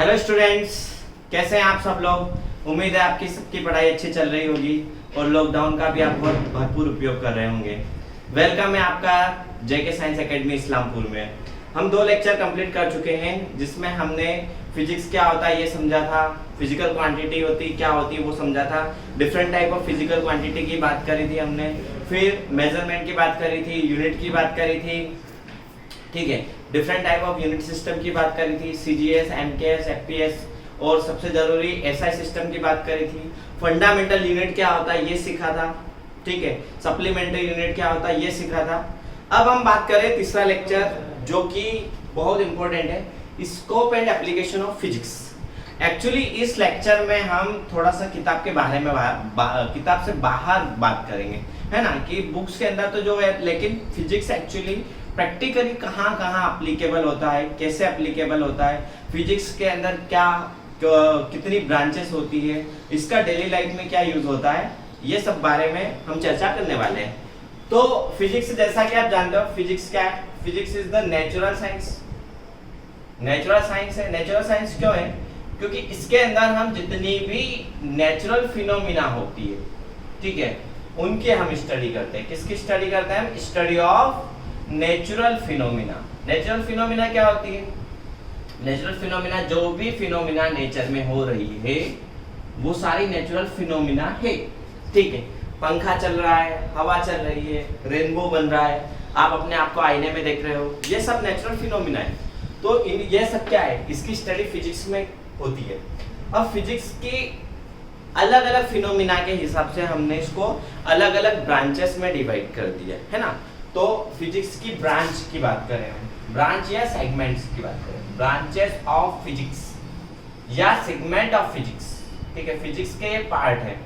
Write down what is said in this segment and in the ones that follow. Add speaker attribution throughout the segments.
Speaker 1: Hello students, कैसे हैं आप सब लोग। उम्मीद है आपकी सबकी पढ़ाई अच्छी चल रही होगी और लॉकडाउन का भी आप बहुत भरपूर उपयोग कर रहे होंगे। वेलकम है आपका जेके साइंस एकेडमी इस्लामपुर में। हम 2 लेक्चर कंप्लीट कर चुके हैं जिसमें हमने फिजिक्स क्या होता है ये समझा था, फिजिकल क्वांटिटी होती क्या होती है वो समझा था, different type of physical quantity की बात करी थी हमने, फिर मेजरमेंट की बात करी थी, यूनिट की बात करी थी, ठीक है, different type of unit system की बात करी थी, सीजीएस, एमकेएस, एफपीएस और सबसे जरूरी एसआई सिस्टम की बात करी थी। फंडामेंटल यूनिट क्या होता है ये सीखा था, ठीक है, सप्लीमेंट्री यूनिट क्या होता है ये सीखा था। अब हम बात करें तीसरा लेक्चर जो कि बहुत इंपॉर्टेंट है, scope and application of physics. Actually इस लेक्चर में हम थोड़ा सा किताब के बारे में किताब से बाहर बात करेंगे, है ना, कि बुक्स के अंदर तो जो है, लेकिन फिजिक्स एक्चुअली प्रैक्टिकली कहाँ कहाँ एप्लीकेबल होता है, कैसे एप्लीकेबल होता है, फिजिक्स के अंदर क्या कितनी ब्रांचेस होती है, इसका डेली लाइफ में क्या यूज होता है, ये सब बारे में हम चर्चा करने वाले हैं। तो फिजिक्स जैसा कि आप जानते हो, फिजिक्स क्या है, physics is the natural science. Natural science है। नेचुरल साइंस क्यों है? क्योंकि इसके अंदर हम जितनी भी नेचुरल फिनोमिना होती है, ठीक है, उनकी हम स्टडी करते हैं। किसकी स्टडी करते हैं हम? Study of natural phenomena. Natural phenomena क्या होती है? नेचुरल फिनोमिना जो भी फिनोमिना नेचर में हो रही है वो सारी नेचुरल फिनोमिना है, ठीक है। पंखा चल रहा है, हवा चल रही है, रेनबो बन रहा है, आप अपने आप को आईने में देख रहे हो, ये सब नेचुरल फिनोमिना है। तो ये सब क्या है, इसकी स्टडी फिजिक्स में होती है। अब फिजिक्स की अलग अलग फिनोमिना के हिसाब से हमने इसको अलग अलग ब्रांचेस में डिवाइड कर दिया है ना। तो फिजिक्स की ब्रांच की बात करें, ब्रांच या सेगमेंट्स की बात करें, ब्रांचेस ऑफ फिजिक्स या सेगमेंट ऑफ फिजिक्स, ठीक है, फिजिक्स के ये पार्ट है,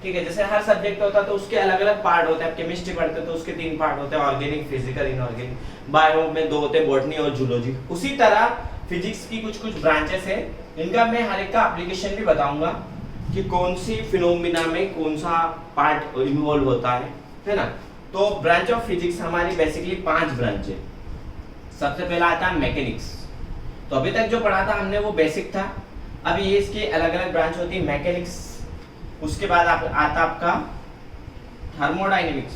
Speaker 1: ठीक है। जैसे हर सब्जेक्ट होता है तो उसके अलग अलग पार्ट होते हैं। आप केमिस्ट्री पढ़ते हो तो उसके 3 पार्ट होते हैं, ऑर्गेनिक, फिजिकल, इनऑर्गेनिक। बायो में 2 होते हैं, बॉटनी और जूलॉजी। उसी तरह फिजिक्स की कुछ कुछ ब्रांचेस है, इनका मैं हर एक का एप्लीकेशन भी बताऊंगा कि कौन सी फिनोमिना में कौन सा पार्ट इन्वॉल्व होता है ना। तो ब्रांच ऑफ फिजिक्स हमारी बेसिकली 5 ब्रांच है। सबसे पहला आता है मैकेनिक्स। तो अभी तक जो पढ़ा था हमने वो बेसिक था। अब ये इसकी अलग अलग ब्रांच होती है, मैकेनिक्स। उसके बाद आता आपका थर्मोडायनेमिक्स,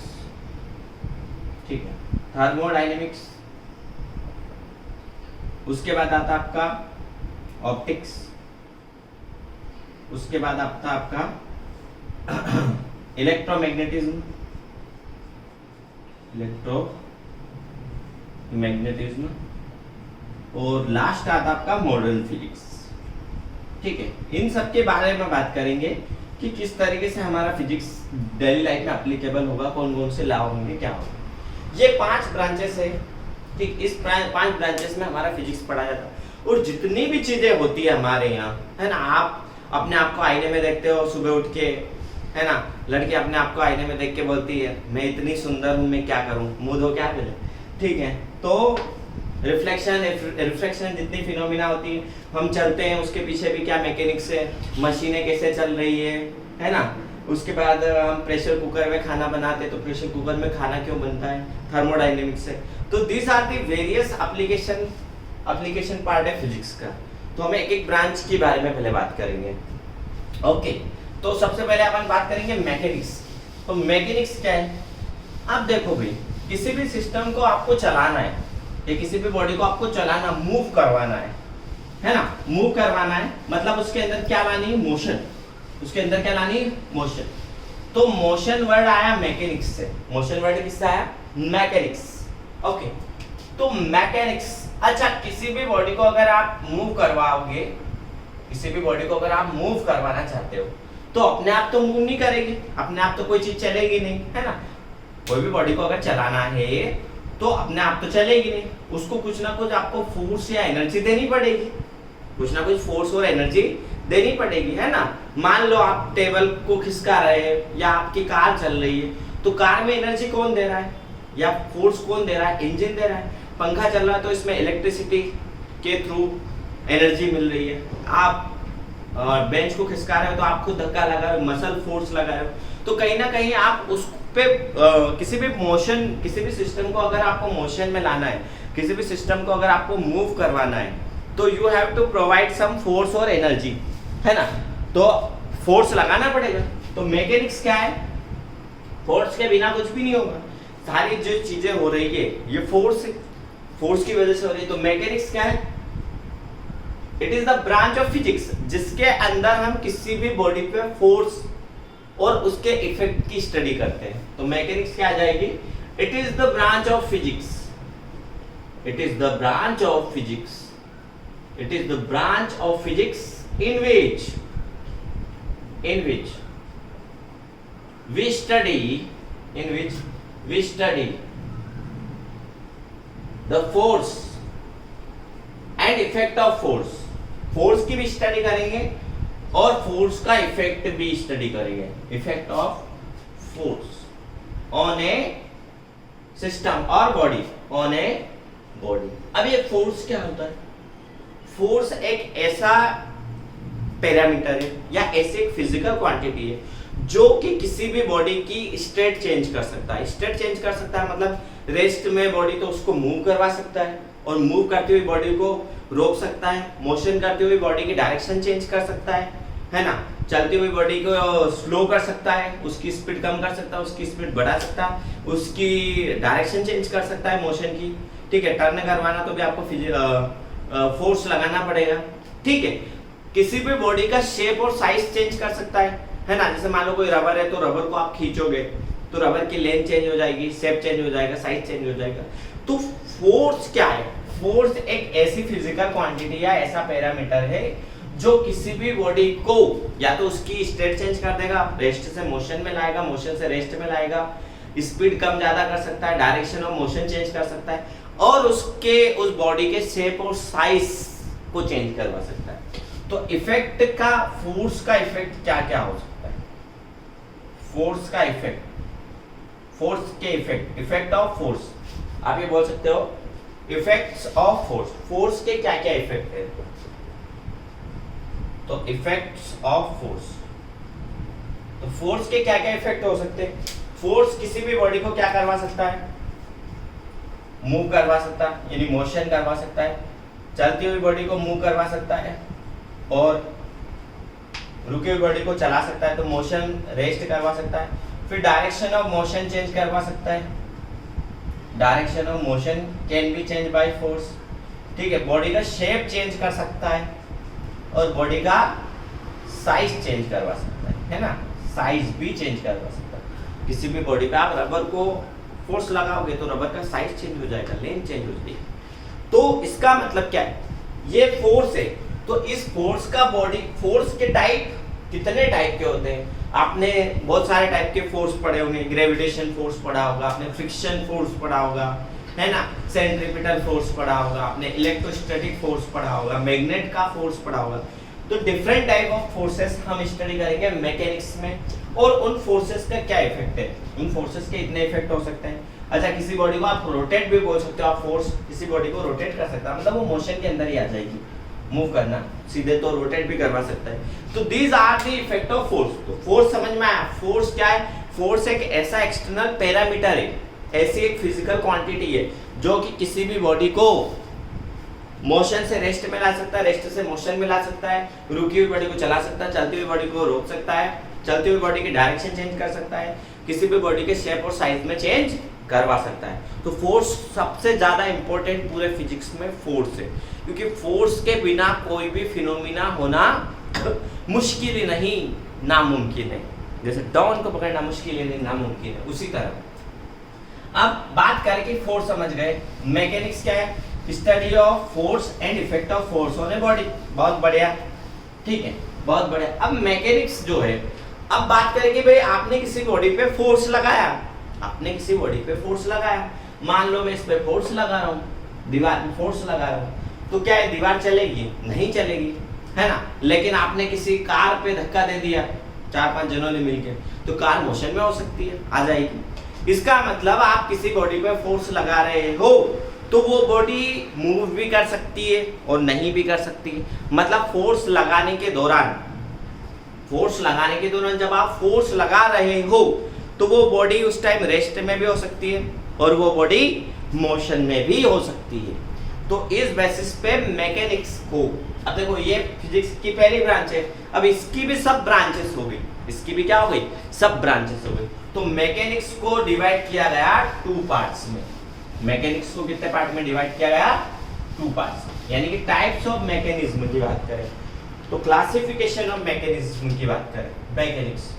Speaker 1: ठीक है, थर्मोडायनेमिक्स। उसके बाद आता आपका ऑप्टिक्स। उसके बाद आता आपका इलेक्ट्रोमैग्नेटिज्म, और लास्ट आता आपका मॉडर्न फिजिक्स, ठीक है। इन सब के बारे में बात करेंगे कि किस तरीके से हमारा फिजिक्स डेली लाइफ में एप्लीकेबल होगा, कौन कौन से लॉ होंगे, क्या होगा। ये 5 ब्रांचेस है, ठीक। इस 5 ब्रांचेस में हमारा फिजिक्स पढ़ा जाता है। और जितनी भी चीजें होती है हमारे यहाँ, है ना, आप अपने आप को आईने में देखते हो सुबह उठ के, है ना, लड़की अपने आप को आईने में देख के बोलती है मैं इतनी सुंदर हूँ, मैं क्या करूँ, मुंह धो क्या बोले, ठीक है। तो रिफ्लेक्शन जितनी फिनोमिना होती है, हम चलते हैं उसके पीछे भी क्या मैकेनिक्स है, मशीनें कैसे चल रही है ना। उसके बाद हम प्रेशर कुकर में खाना बनाते हैं तो प्रेशर कुकर में खाना क्यों बनता है, थर्मोडायनेमिक्स से। तो this are the various application part है फिजिक्स का। तो हम एक एक ब्रांच के बारे में पहले बात करेंगे, ओके। तो सबसे पहले अपन बात करेंगे मैकेनिक्स। तो मैकेनिक्स क्या है? आप देखो भाई, किसी भी सिस्टम को आपको चलाना है या किसी भी बॉडी को आपको चलाना, मूव करवाना है ना, मूव करवाना है, मतलब उसके अंदर क्या लानी है? मोशन। उसके अंदर क्या लानी है? मोशन। तो मोशन वर्ड आया मैकेनिक्स से। मोशन वर्ड किससे आया? Mechanics, okay. तो मैकेनिक्स, अच्छा, किसी भी बॉडी को अगर आप मूव करवाओगे, किसी भी बॉडी को अगर आप मूव करवाना चाहते हो तो अपने आप तो मूव नहीं करेगी, अपने आप तो कोई चीज चलेगी नहीं, है ना। कोई भी बॉडी को अगर चलाना है तो अपने आप तो चलेगी नहीं, उसको कुछ ना कुछ आपको फोर्स या एनर्जी देनी पड़ेगी, कुछ ना कुछ फोर्स और एनर्जी देनी पड़ेगी, है ना। मान लो आप टेबल को खिसका रहे हैं या आपकी कार चल रही है, तो कार में एनर्जी कौन दे रहा है या फोर्स कौन दे रहा है? इंजन दे रहा है। पंखा चल रहा है तो इसमें इलेक्ट्रिसिटी के थ्रू एनर्जी मिल रही है। आप बेंच को खिसका रहे हो तो आप खुद धक्का लगा रहे हो, मसल फोर्स लगा रहे हो। तो कहीं ना कहीं आप उस पे किसी भी मोशन, किसी भी सिस्टम को अगर आपको मोशन में लाना है, किसी भी सिस्टम को अगर आपको मूव करवाना है, तो you have to provide some force और एनर्जी, है ना, तो फोर्स लगाना पड़ेगा। तो मैकेनिक्स क्या है, फोर्स के बिना कुछ भी नहीं होगा, सारी जो चीजें हो रही है ये फोर्स की वजह से हो रही है। तो मैकेनिक्स क्या है, it is the branch of physics जिसके अंदर हम किसी भी बॉडी पे फोर्स और उसके इफेक्ट की स्टडी करते हैं। तो मैकेनिक्स क्या आ जाएगी, it is the branch of physics, it is the branch of physics, it is the branch of physics in which we study the force and effect of force की भी study करेंगे और force का effect भी study करेंगे, effect of force on A system और body, on a body. अब ये फोर्स क्या होता है, फोर्स एक ऐसा पैरामीटर है या ऐसे एक फिजिकल क्वांटिटी है जो कि किसी भी बॉडी की स्टेट चेंज कर सकता है। स्टेट चेंज कर सकता है मतलब रेस्ट में बॉडी तो उसको मूव करवा सकता है और मूव करती हुई बॉडी को रोक सकता है, मोशन करती हुई बॉडी की डायरेक्शन चेंज कर सकता है ना, चलती हुई बॉडी को स्लो कर सकता है, उसकी स्पीड कम कर सकता है, उसकी स्पीड बढ़ा सकता है, उसकी डायरेक्शन चेंज कर सकता है मोशन की, ठीक है। टर्न करवाना तो भी आपको फोर्स लगाना पड़ेगा, ठीक है। किसी भी बॉडी का शेप और साइज चेंज कर सकता है ना, जैसे मान लो कोई रबर है तो रबर को आप खींचोगे तो रबर की लेंथ चेंज हो जाएगी, शेप चेंज हो जाएगा, साइज चेंज हो जाएगा। तो फोर्स क्या है, फोर्स एक ऐसी फिजिकल क्वांटिटी या ऐसा पैरामीटर है जो किसी भी बॉडी को या तो उसकी स्टेट चेंज कर देगा, रेस्ट से मोशन में लाएगा, मोशन से रेस्ट में लाएगा, स्पीड कम ज्यादा कर सकता है, डायरेक्शन ऑफ मोशन चेंज कर सकता है और उस बॉडी के शेप और साइज को चेंज करवा सकता है। तो इफेक्ट का, फोर्स का इफेक्ट क्या क्या हो सकता है, फोर्स का इफेक्ट, फोर्स के इफेक्ट, इफेक्ट ऑफ फोर्स, आप ये बोल सकते हो इफेक्ट्स ऑफ फोर्स, फोर्स के क्या क्या इफेक्ट है। तो इफेक्ट्स ऑफ फोर्स, तो फोर्स के क्या क्या इफेक्ट हो सकते हैं। फोर्स किसी भी बॉडी को क्या करवा सकता है, मूव करवा सकता है, यानी मोशन करवा सकता है, चलती हुई बॉडी को मूव करवा सकता है और रुकी हुई बॉडी को चला सकता है, तो मोशन रेस्ट करवा सकता है। फिर डायरेक्शन ऑफ मोशन चेंज करवा सकता है, direction of motion can be change by force, ठीक है। बॉडी का शेप चेंज कर सकता है और बॉडी का साइज चेंज करवा सकता है ना, साइज भी चेंज करवा सकता है। किसी भी बॉडी पे आप रबर को फोर्स लगाओगे तो रबर का साइज चेंज हो जाएगा, लेंथ चेंज हो जाएगी। तो इसका मतलब क्या है, ये फोर्स है। तो इस फोर्स का बॉडी, फोर्स के टाइप कितने टाइप के होते हैं, आपने बहुत सारे टाइप के फोर्स पढ़े होंगे, ग्रेविटेशन फोर्स पढ़ा होगा आपने, फ्रिक्शन फोर्स पढ़ा होगा, है ना, सेंट्रीपिटल फोर्स पढ़ा होगा आपने, इलेक्ट्रोस्टैटिक फोर्स पढ़ा होगा, मैग्नेट का फोर्स पढ़ा होगा। तो डिफरेंट टाइप ऑफ फोर्सेस हम स्टडी करेंगे मैकेनिक्स में और उन फोर्सेस का क्या इफेक्ट है, उन फोर्सेस के इतने इफेक्ट हो सकते हैं। अच्छा, किसी बॉडी को आप रोटेट भी बोल सकते हो, आप फोर्स किसी बॉडी को रोटेट कर सकता है, मतलब वो मोशन के अंदर ही आ जाएगी, मूव करना सीधे तो रोटेट भी करवा सकता है। तो these are the effect of force. तो फोर्स समझ में आया, फोर्स क्या है, फोर्स एक ऐसा एक्सटर्नल पैरामीटर है, ऐसी एक फिजिकल क्वांटिटी है जो कि किसी भी बॉडी को मोशन से रेस्ट में ला सकता है, रेस्ट से मोशन में ला सकता है, रुकी हुई बॉडी को चला सकता है, चलती हुई बॉडी को रोक सकता है, चलती हुई बॉडी की डायरेक्शन चेंज कर सकता है, किसी भी बॉडी के शेप और साइज में चेंज करवा सकता है। तो फोर्स सबसे ज्यादा इंपॉर्टेंट पूरे फिजिक्स में फोर्स है, क्योंकि फोर्स के बिना कोई भी फिनोमिना होना मुश्किल ही नहीं, नामुमकिन है। जैसे डॉन को पकड़ना मुश्किल ही नहीं, नामुमकिन है, उसी तरह। अब बात करके फोर्स समझ गए, मैकेनिक्स क्या है, study of force and effect of force on a body. बहुत बढ़िया, ठीक है, बहुत बढ़िया। अब मैकेनिक्स जो है, अब बात करेंगे भाई आपने किसी बॉडी पे फोर्स लगाया, आपने किसी बॉडी पे फोर्स लगाया, मान लो मैं इस पे फोर्स लगा रहा हूँ, दीवार पे फोर्स लगा रहा हूँ, तो क्या है दीवार चलेगी? नहीं चलेगी, है ना। लेकिन आपने किसी कार पे धक्का दे दिया 4-5 जनों ने मिलके, तो कार मोशन में हो सकती है, आ जाएगी। इसका मतलब आप किसी बॉडी पे फोर्स लगा रहे हो तो वो बॉडी मूव भी कर सकती है और नहीं भी कर सकती है। मतलब फोर्स लगाने के दौरान जब आप फोर्स लगा रहे हो तो वो बॉडी उस टाइम रेस्ट में भी हो सकती है और वो बॉडी मोशन में भी हो सकती है। तो इस बेसिस पे मैकेनिक्स को, अब देखो ये फिजिक्स की पहली ब्रांच है, अब इसकी भी सब ब्रांचेस हो गई, इसकी भी क्या हो गई, सब ब्रांचेस हो गई। तो मैकेनिक्स को डिवाइड किया गया 2 पार्ट्स में। मैकेनिक्स को कितने पार्ट में डिवाइड किया गया, 2 पार्ट्स, यानी कि टाइप्स ऑफ मैकेनिज्म की बात करें तो क्लासिफिकेशन ऑफ मैकेनिज्म की बात करें, मैकेनिक्स,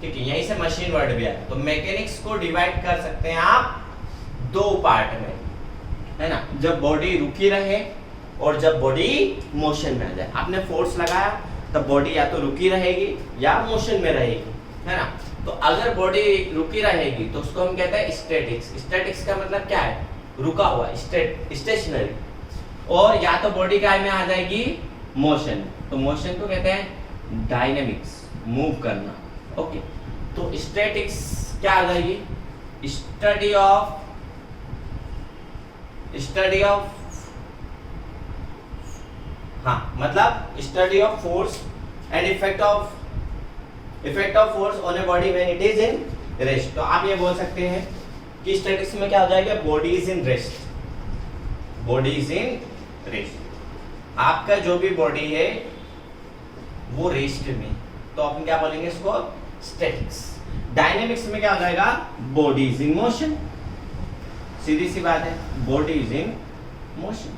Speaker 1: ठीक है, यहीं से मशीन वर्ड भी आया। तो मैकेनिक्स को डिवाइड कर सकते हैं आप 2 पार्ट में, है ना, जब बॉडी रुकी रहे और जब बॉडी मोशन में आ जाए। आपने फोर्स लगाया तब बॉडी या तो रुकी रहेगी या मोशन में रहेगी, है ना। तो अगर बॉडी रुकी रहेगी तो उसको हम कहते हैं स्टैटिक्स। स्टैटिक्स का मतलब क्या है, रुका हुआ, स्टेशनरी। और या तो बॉडी काय में आ जाएगी, मोशन, तो मोशन को कहते हैं डायनेमिक्स, मूव करना। ओके, तो स्टैटिक्स क्या आ जाएगी, स्टडी ऑफ हाँ, मतलब study of force and effect of force on a body when it is in rest. तो आप ये बोल सकते हैं कि स्टैटिक्स में क्या हो जाएगा, body is in rest, body is in rest. आपका जो भी बॉडी है वो रेस्ट में, तो अपन क्या बोलेंगे इसको, स्टैटिक्स। डायनेमिक्स में क्या हो जाएगा, बॉडी इज इन मोशन, सीधी सी बात है, बॉडी इज इन मोशन।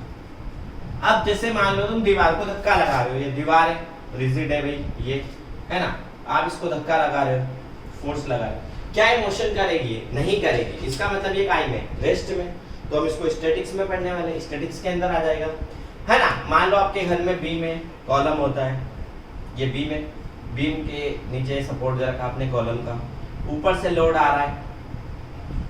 Speaker 1: अब जैसे मान लो तुम दीवार को धक्का लगा रहे हो, ये दीवार है, रिजिड है भाई, ये है ना, आप इसको धक्का लगा रहे हो, फोर्स लगा रहे हो, क्या ये मोशन करेगी, नहीं करेगी, इसका मतलब ये काय में, रेस्ट में। तो हम इसको स्टैटिक्स में पढ़ने वाले, स्टैटिक्स के अंदर आ जाएगा, है ना। मान लो आपके घर में बीम में कॉलम होता है, ये बीम है, बीम के नीचे सपोर्ट दे रखा आपने कॉलम का, ऊपर से लोड आ रहा है,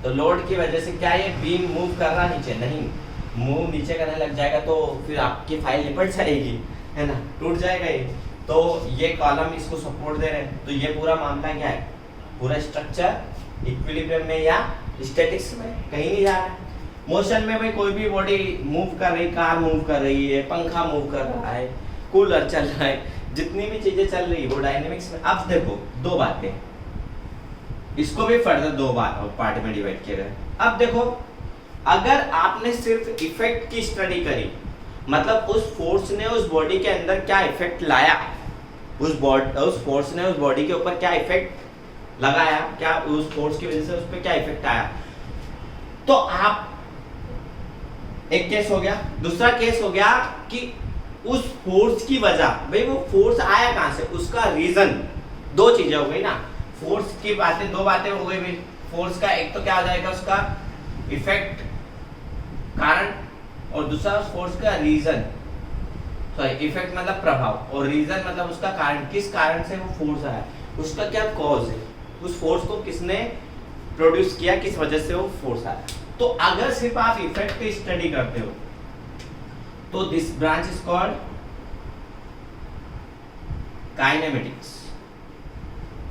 Speaker 1: तो लोड की वजह से क्या ये बीम मूव कर रहा, नीचे नहीं, मूव नीचे करने लग जाएगा तो फिर आपकी फाइल लिपट जाएगी, है ना, टूट जाएगा ये। तो ये कॉलम इसको सपोर्ट दे रहे हैं, तो ये पूरा मामला क्या है, पूरा स्ट्रक्चर इक्विलिब्रियम में या स्टैटिक्स में, कहीं नहीं जा रहा है। मोशन में भाई कोई भी बॉडी मूव कर रही, कार मूव कर रही है, पंखा मूव कर रहा है, कूलर चल रहा है, जितनी भी चीजें चल रही है वो डायनेमिक्स में। अब देखो 2 बातें, इसको भी फर्दर 2 पार्ट में डिवाइड किया गया। अब देखो, अगर आपने सिर्फ इफेक्ट की स्टडी करी, मतलब उस फोर्स ने उस बॉडी के अंदर क्या इफेक्ट लाया, उस फोर्स ने उस बॉडी के ऊपर क्या इफेक्ट लगाया, क्या उस फोर्स की वजह से उस पर क्या इफेक्ट आया, तो आप, एक केस हो गया। दूसरा केस हो गया कि उस फोर्स की वजह, भाई वो फोर्स आया कहां से, उसका रीजन, 2 चीजें हो गई ना, फोर्स की बातें, 2 बातें हो गई भाई। फोर्स का एक तो क्या हो जाएगा, उसका इफेक्ट, कारण, और दूसरा उस फोर्स का रीजन, सॉरी, इफेक्ट मतलब प्रभाव, और रीजन मतलब उसका कारण, किस कारण से वो फोर्स आया, उसका क्या कॉज है, उस फोर्स को किसने प्रोड्यूस किया, किस वजह से वो फोर्स आया। तो अगर सिर्फ आप इफेक्ट की स्टडी करते हो तो this branch is called kinematics,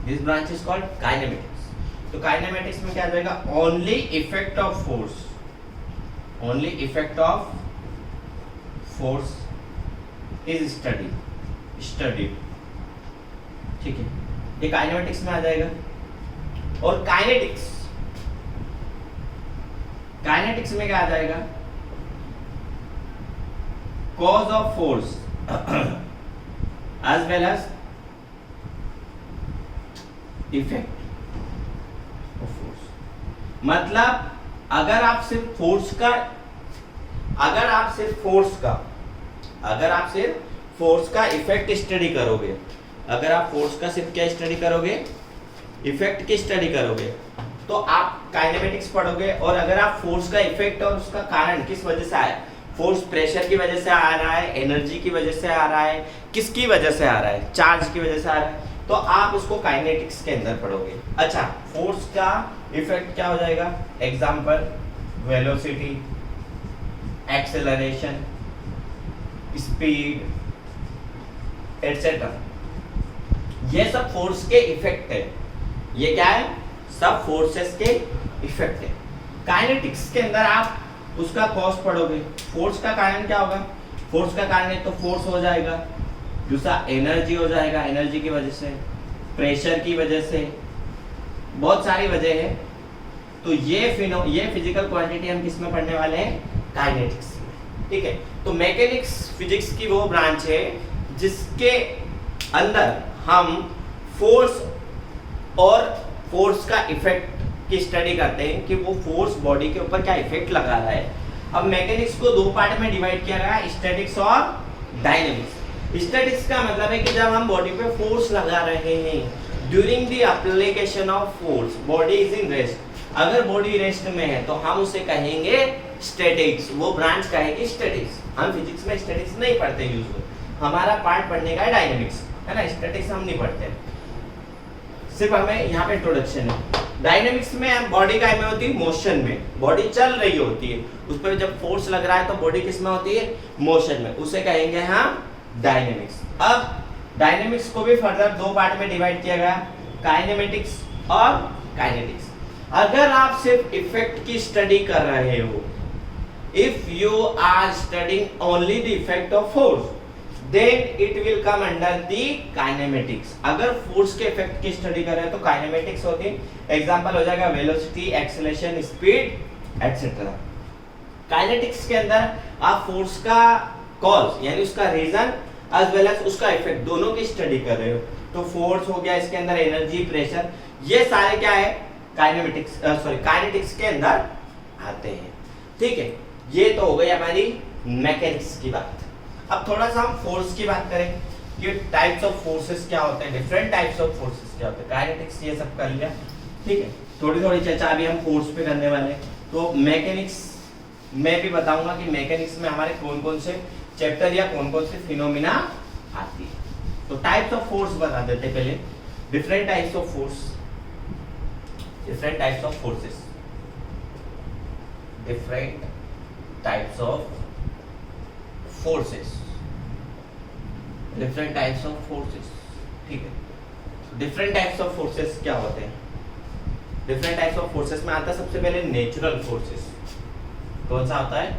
Speaker 1: this branch is called kinematics. तो काइनेमेटिक्स में क्या आ जाएगा, only effect of force, only effect of force is studied, ठीक है, ये काइनेमेटिक्स में आ जाएगा। और काइनेटिक्स में क्या आ जाएगा, cause of force as well as effect of force. मतलब अगर आप सिर्फ फोर्स का इफेक्ट स्टडी करोगे, अगर आप फोर्स का सिर्फ क्या स्टडी करोगे, इफेक्ट की स्टडी करोगे, तो आप काइनेमेटिक्स पढ़ोगे। और अगर आप फोर्स का इफेक्ट और उसका कारण किस वजह से आया, फोर्स प्रेशर की वजह से आ रहा है, एनर्जी की वजह से आ रहा है, किसकी वजह से आ रहा है, चार्ज की वजह से आ रहा है, तो आप उसको काइनेटिक्स के अंदर पढ़ोगे। अच्छा, फोर्स का इफेक्ट क्या हो जाएगा, example velocity, acceleration, speed, etcetera, ये सब फोर्स के इफेक्ट है। ये क्या है, सब फोर्सेस के इफेक्ट है। काइनेटिक्स के अंदर आप उसका कॉज पढ़ोगे। फोर्स का कारण क्या होगा, फोर्स का कारण एक तो फोर्स हो जाएगा, दूसरा एनर्जी हो जाएगा, एनर्जी की वजह से, प्रेशर की वजह से, बहुत सारी वजह है। तो ये फिजिकल क्वांटिटी हम किस में पढ़ने वाले हैं, काइनेटिक्स में। ठीक है। तो मैकेनिक्स फिजिक्स की वो ब्रांच है जिसके अंदर हम फोर्स और फोर्स का इफेक्ट की स्टडी करते हैं कि वो फोर्स बॉडी के ऊपर क्या इफेक्ट लगा रहा है। अब मैकेनिक्स को दो पार्ट में डिवाइड किया गया है, स्टैटिक्स और डायनेमिक्स। स्टैटिक्स का मतलब है कि जब हम बॉडी पे फोर्स लगा रहे हैं during the application of force body is in rest, अगर बॉडी रेस्ट में है तो हम उसे कहेंगे स्टैटिक्स, वो ब्रांच कहेगी स्टैटिक्स। हम फिजिक्स में स्टैटिक्स नहीं पढ़ते यूजुअली, हमारा पार्ट पढ़ने का है डायनेमिक्स, है ना, स्टैटिक्स हम नहीं पढ़ते, सिर्फ हमें यहाँ पे इंट्रोडक्शन है। डायनेमिक्स में बॉडी का में होती है मोशन में, बॉडी चल रही होती है, उस पर जब फोर्स लग रहा है तो बॉडी किस में होती है, मोशन में, उसे कहेंगे हम डायनेमिक्स। अब डायनेमिक्स को भी फर्दर दो पार्ट में डिवाइड किया गया, काइनेमेटिक्स और काइनेटिक्स। अगर आप सिर्फ इफेक्ट की स्टडी कर रहे हो, if you are studying only the effect of force then it will come under the kinematics। अगर फोर्स के इफेक्ट की स्टडी कर रहे हैं तो काइनेमेटिक्स होती है। एग्जांपल हो जाएगा velocity, acceleration, speed etcetera. Kinetics के अंदर आप फोर्स का कॉज यानी उसका रीजन एज वेल एज उसका इफेक्ट दोनों की स्टडी कर रहे हो। तो फोर्स हो गया, इसके अंदर एनर्जी, प्रेशर, ये सारे क्या है काइनेमेटिक्स काइनेटिक्स के अंदर आते हैं। ठीक है, ये तो हो गई हमारी मैकेनिक्स की बात। अब थोड़ा सा हम फोर्स की बात करें कि टाइप्स ऑफ फोर्सेस क्या होते हैं, डिफरेंट टाइप्स ऑफ फोर्सेस क्या होते हैं। काइनेटिक्स ये सब कर लिया, ठीक है। थोड़ी थोड़ी चर्चा अभी हम फोर्स पे करने वाले हैं। तो मैकेनिक्स में भी बताऊंगा कि मैकेनिक्स में हमारे कौन कौन से चैप्टर या कौन कौन से फिनोमिना आती है। तो टाइप्स ऑफ फोर्स बता देते पहले, different types of force, different types of forces, different types of forces, different types of forces, ठीक है। डिफरेंट टाइप्स ऑफ फोर्सेस क्या होते हैं? डिफरेंट टाइप्स ऑफ फोर्सेस में आता है सबसे पहले नेचुरल फोर्सेस। कौन सा आता है?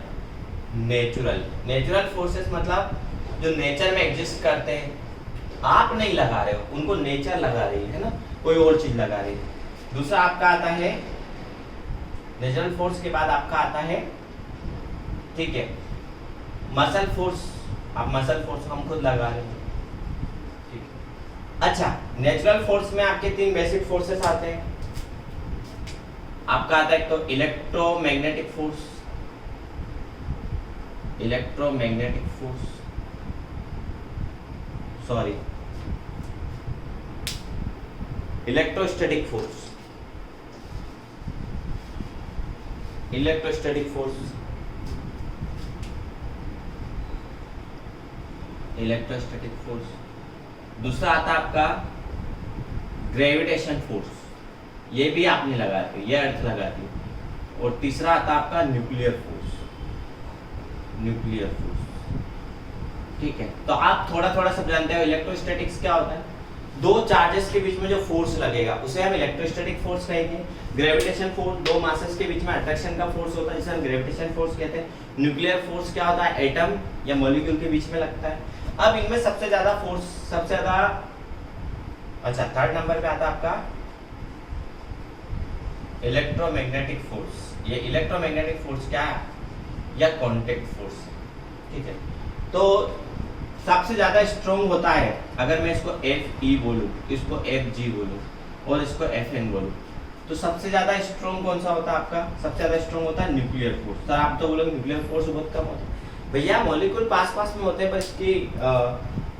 Speaker 1: नेचुरल। नेचुरल फोर्सेस मतलब जो नेचर में एग्जिस्ट करते हैं, आप नहीं लगा रहे हो, उनको नेचर लगा रही है ना, कोई और चीज लगा रही है। दूसरा आपका आता है नेचुरल फोर्स के बाद आपका आता है, ठीक है, मसल फोर्स। आप मसल फोर्स हम खुद लगा रहे हैं, ठीक है। अच्छा, नेचुरल फोर्स में आपके तीन बेसिक फोर्सेस आते हैं। आपका आता है तो electromagnetic force, electromagnetic force, sorry electrostatic force, electrostatic force, electrostatic force. दूसरा आता है आपका ग्रेविटेशन फोर्स, ये भी आपने लगाती है, ये अर्थ लगाती है। और तीसरा आता है आपका न्यूक्लियर फोर्स, न्यूक्लियर फोर्स, ठीक है। तो आप थोड़ा थोड़ा सब जानते हो इलेक्ट्रोस्टैटिक्स क्या होता है। दो चार्जेस के बीच में जो फोर्स लगेगा उसे हम इलेक्ट्रोस्टैटिक फोर्स कहेंगे। ग्रेविटेशन फोर्स दो मासेस के बीच में अट्रैक्शन का फोर्स होता है जिसे हम ग्रेविटेशन फोर्स कहते हैं। न्यूक्लियर फोर्स क्या होता है? एटम या मॉलिक्यूल के बीच में लगता है। अब इनमें सबसे ज्यादा फोर्स, सबसे ज्यादा, अच्छा थर्ड नंबर पे आता है आपका इलेक्ट्रोमैग्नेटिक फोर्स। ये इलेक्ट्रोमैग्नेटिक फोर्स क्या है? या कांटेक्ट फोर्स, ठीक है। तो सबसे ज्यादा स्ट्रॉन्ग होता है, अगर मैं इसको Fe बोलूं, इसको Fg बोलूं और इसको Fn बोलूं, तो सबसे ज्यादा स्ट्रॉन्ग कौन सा होता है आपका? सबसे ज्यादा स्ट्रॉन्ग होता है न्यूक्लियर फोर्स। सर आप तो बोलोगे न्यूक्लियर फोर्स बहुत कम होता है। भैया मॉलिक्यूल पास पास में होते हैं, पर इसकी